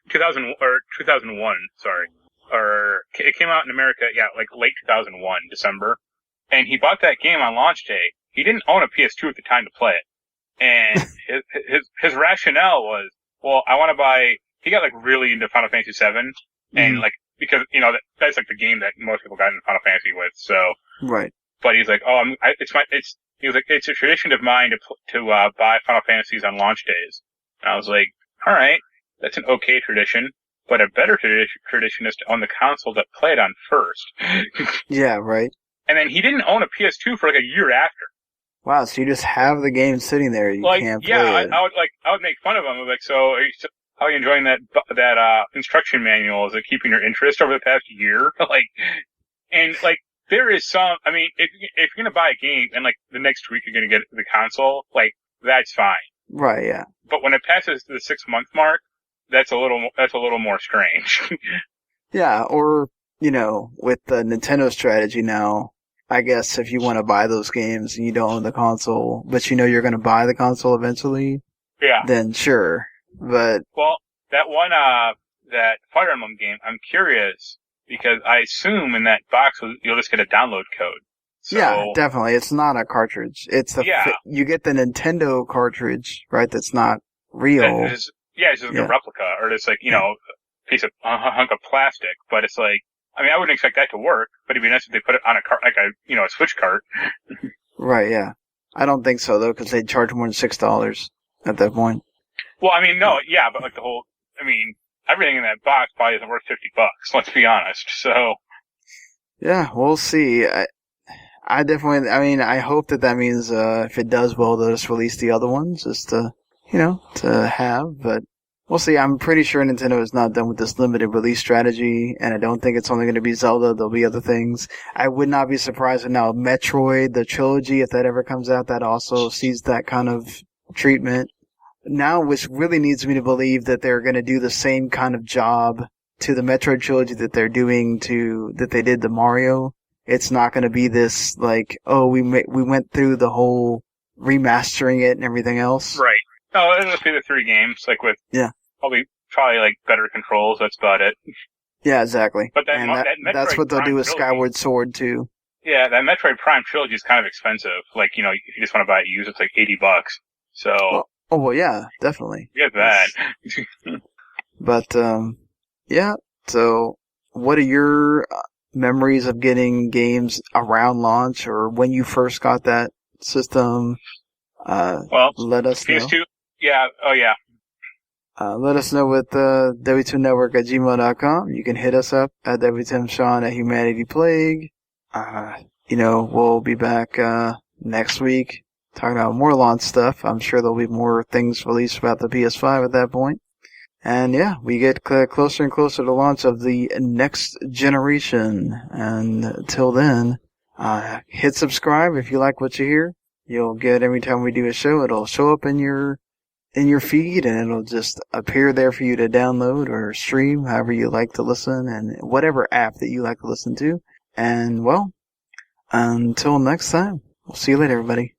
2001, sorry. Or, it came out in America, like late 2001, December. And he bought that game on launch day. He didn't own a PS2 at the time to play it. And his rationale was, well, I want to buy, he got like really into Final Fantasy VII. And like, because, that's like the game that most people got into Final Fantasy with, so. Right. But he's like, he was like, it's a tradition of mine to buy Final Fantasies on launch days. And I was like, alright, that's an okay tradition, but a better tradition is to own the console that play it on first. Yeah, right. And then he didn't own a PS2 for like a year after. Wow, so you just have the game sitting there, you can't play it. I would make fun of him. I was like, so, how are you enjoying that instruction manual? Is it keeping your interest over the past year? There is some, I mean, if you're gonna buy a game and like the next week you're gonna get the console, like, that's fine. Right, yeah. But when it passes the 6-month mark, that's a little more strange. Yeah, or, with the Nintendo strategy now, I guess if you want to buy those games and you don't own the console, but you're going to buy the console eventually, then sure. But well, that one, that Fire Emblem game, I'm curious because I assume in that box you'll just get a download code. So, yeah, definitely. It's not a cartridge. It's you get the Nintendo cartridge, right? That's not real. It's just like a replica, or it's like a piece of hunk of plastic. But it's like, I mean, I wouldn't expect that to work, but it'd be nice if they put it on a cart, like a Switch cart. Right, yeah. I don't think so, though, because they'd charge more than $6 at that point. Well, I mean, no, yeah, but like everything in that box probably isn't worth $50, let's be honest, so. Yeah, we'll see. I definitely, I hope that means, if it does well, they'll just release the other ones, just to have, but we'll see. I'm pretty sure Nintendo is not done with this limited release strategy, and I don't think it's only going to be Zelda. There'll be other things. I would not be surprised if now Metroid, the trilogy, if that ever comes out, that also sees that kind of treatment. Now, which really needs me to believe that they're going to do the same kind of job to the Metroid trilogy that they're doing that they did to Mario. It's not going to be this, like, oh, we went through the whole remastering it and everything else. Right. No, it'll just be the 3 games, like with probably like better controls. That's about it. Yeah, exactly. But that's what they'll do with Skyward Sword too. Yeah, that Metroid Prime trilogy is kind of expensive. Like, if you just want to buy it used, it's like $80. So. Well, yeah, definitely. Get that. But yeah. So, what are your memories of getting games around launch or when you first got that system? Let us know. PS2. Yeah. Oh, yeah. Let us know with w2network@gmail.com. You can hit us up at wtimsean@humanityplague. We'll be back next week talking about more launch stuff. I'm sure there'll be more things released about the PS5 at that point. And yeah, we get closer and closer to the launch of the next generation. And until then, hit subscribe if you like what you hear. You'll get every time we do a show, it'll show up in your feed, and it'll just appear there for you to download or stream, however you like to listen, and whatever app that you like to listen to. And well, until next time, we'll see you later, everybody.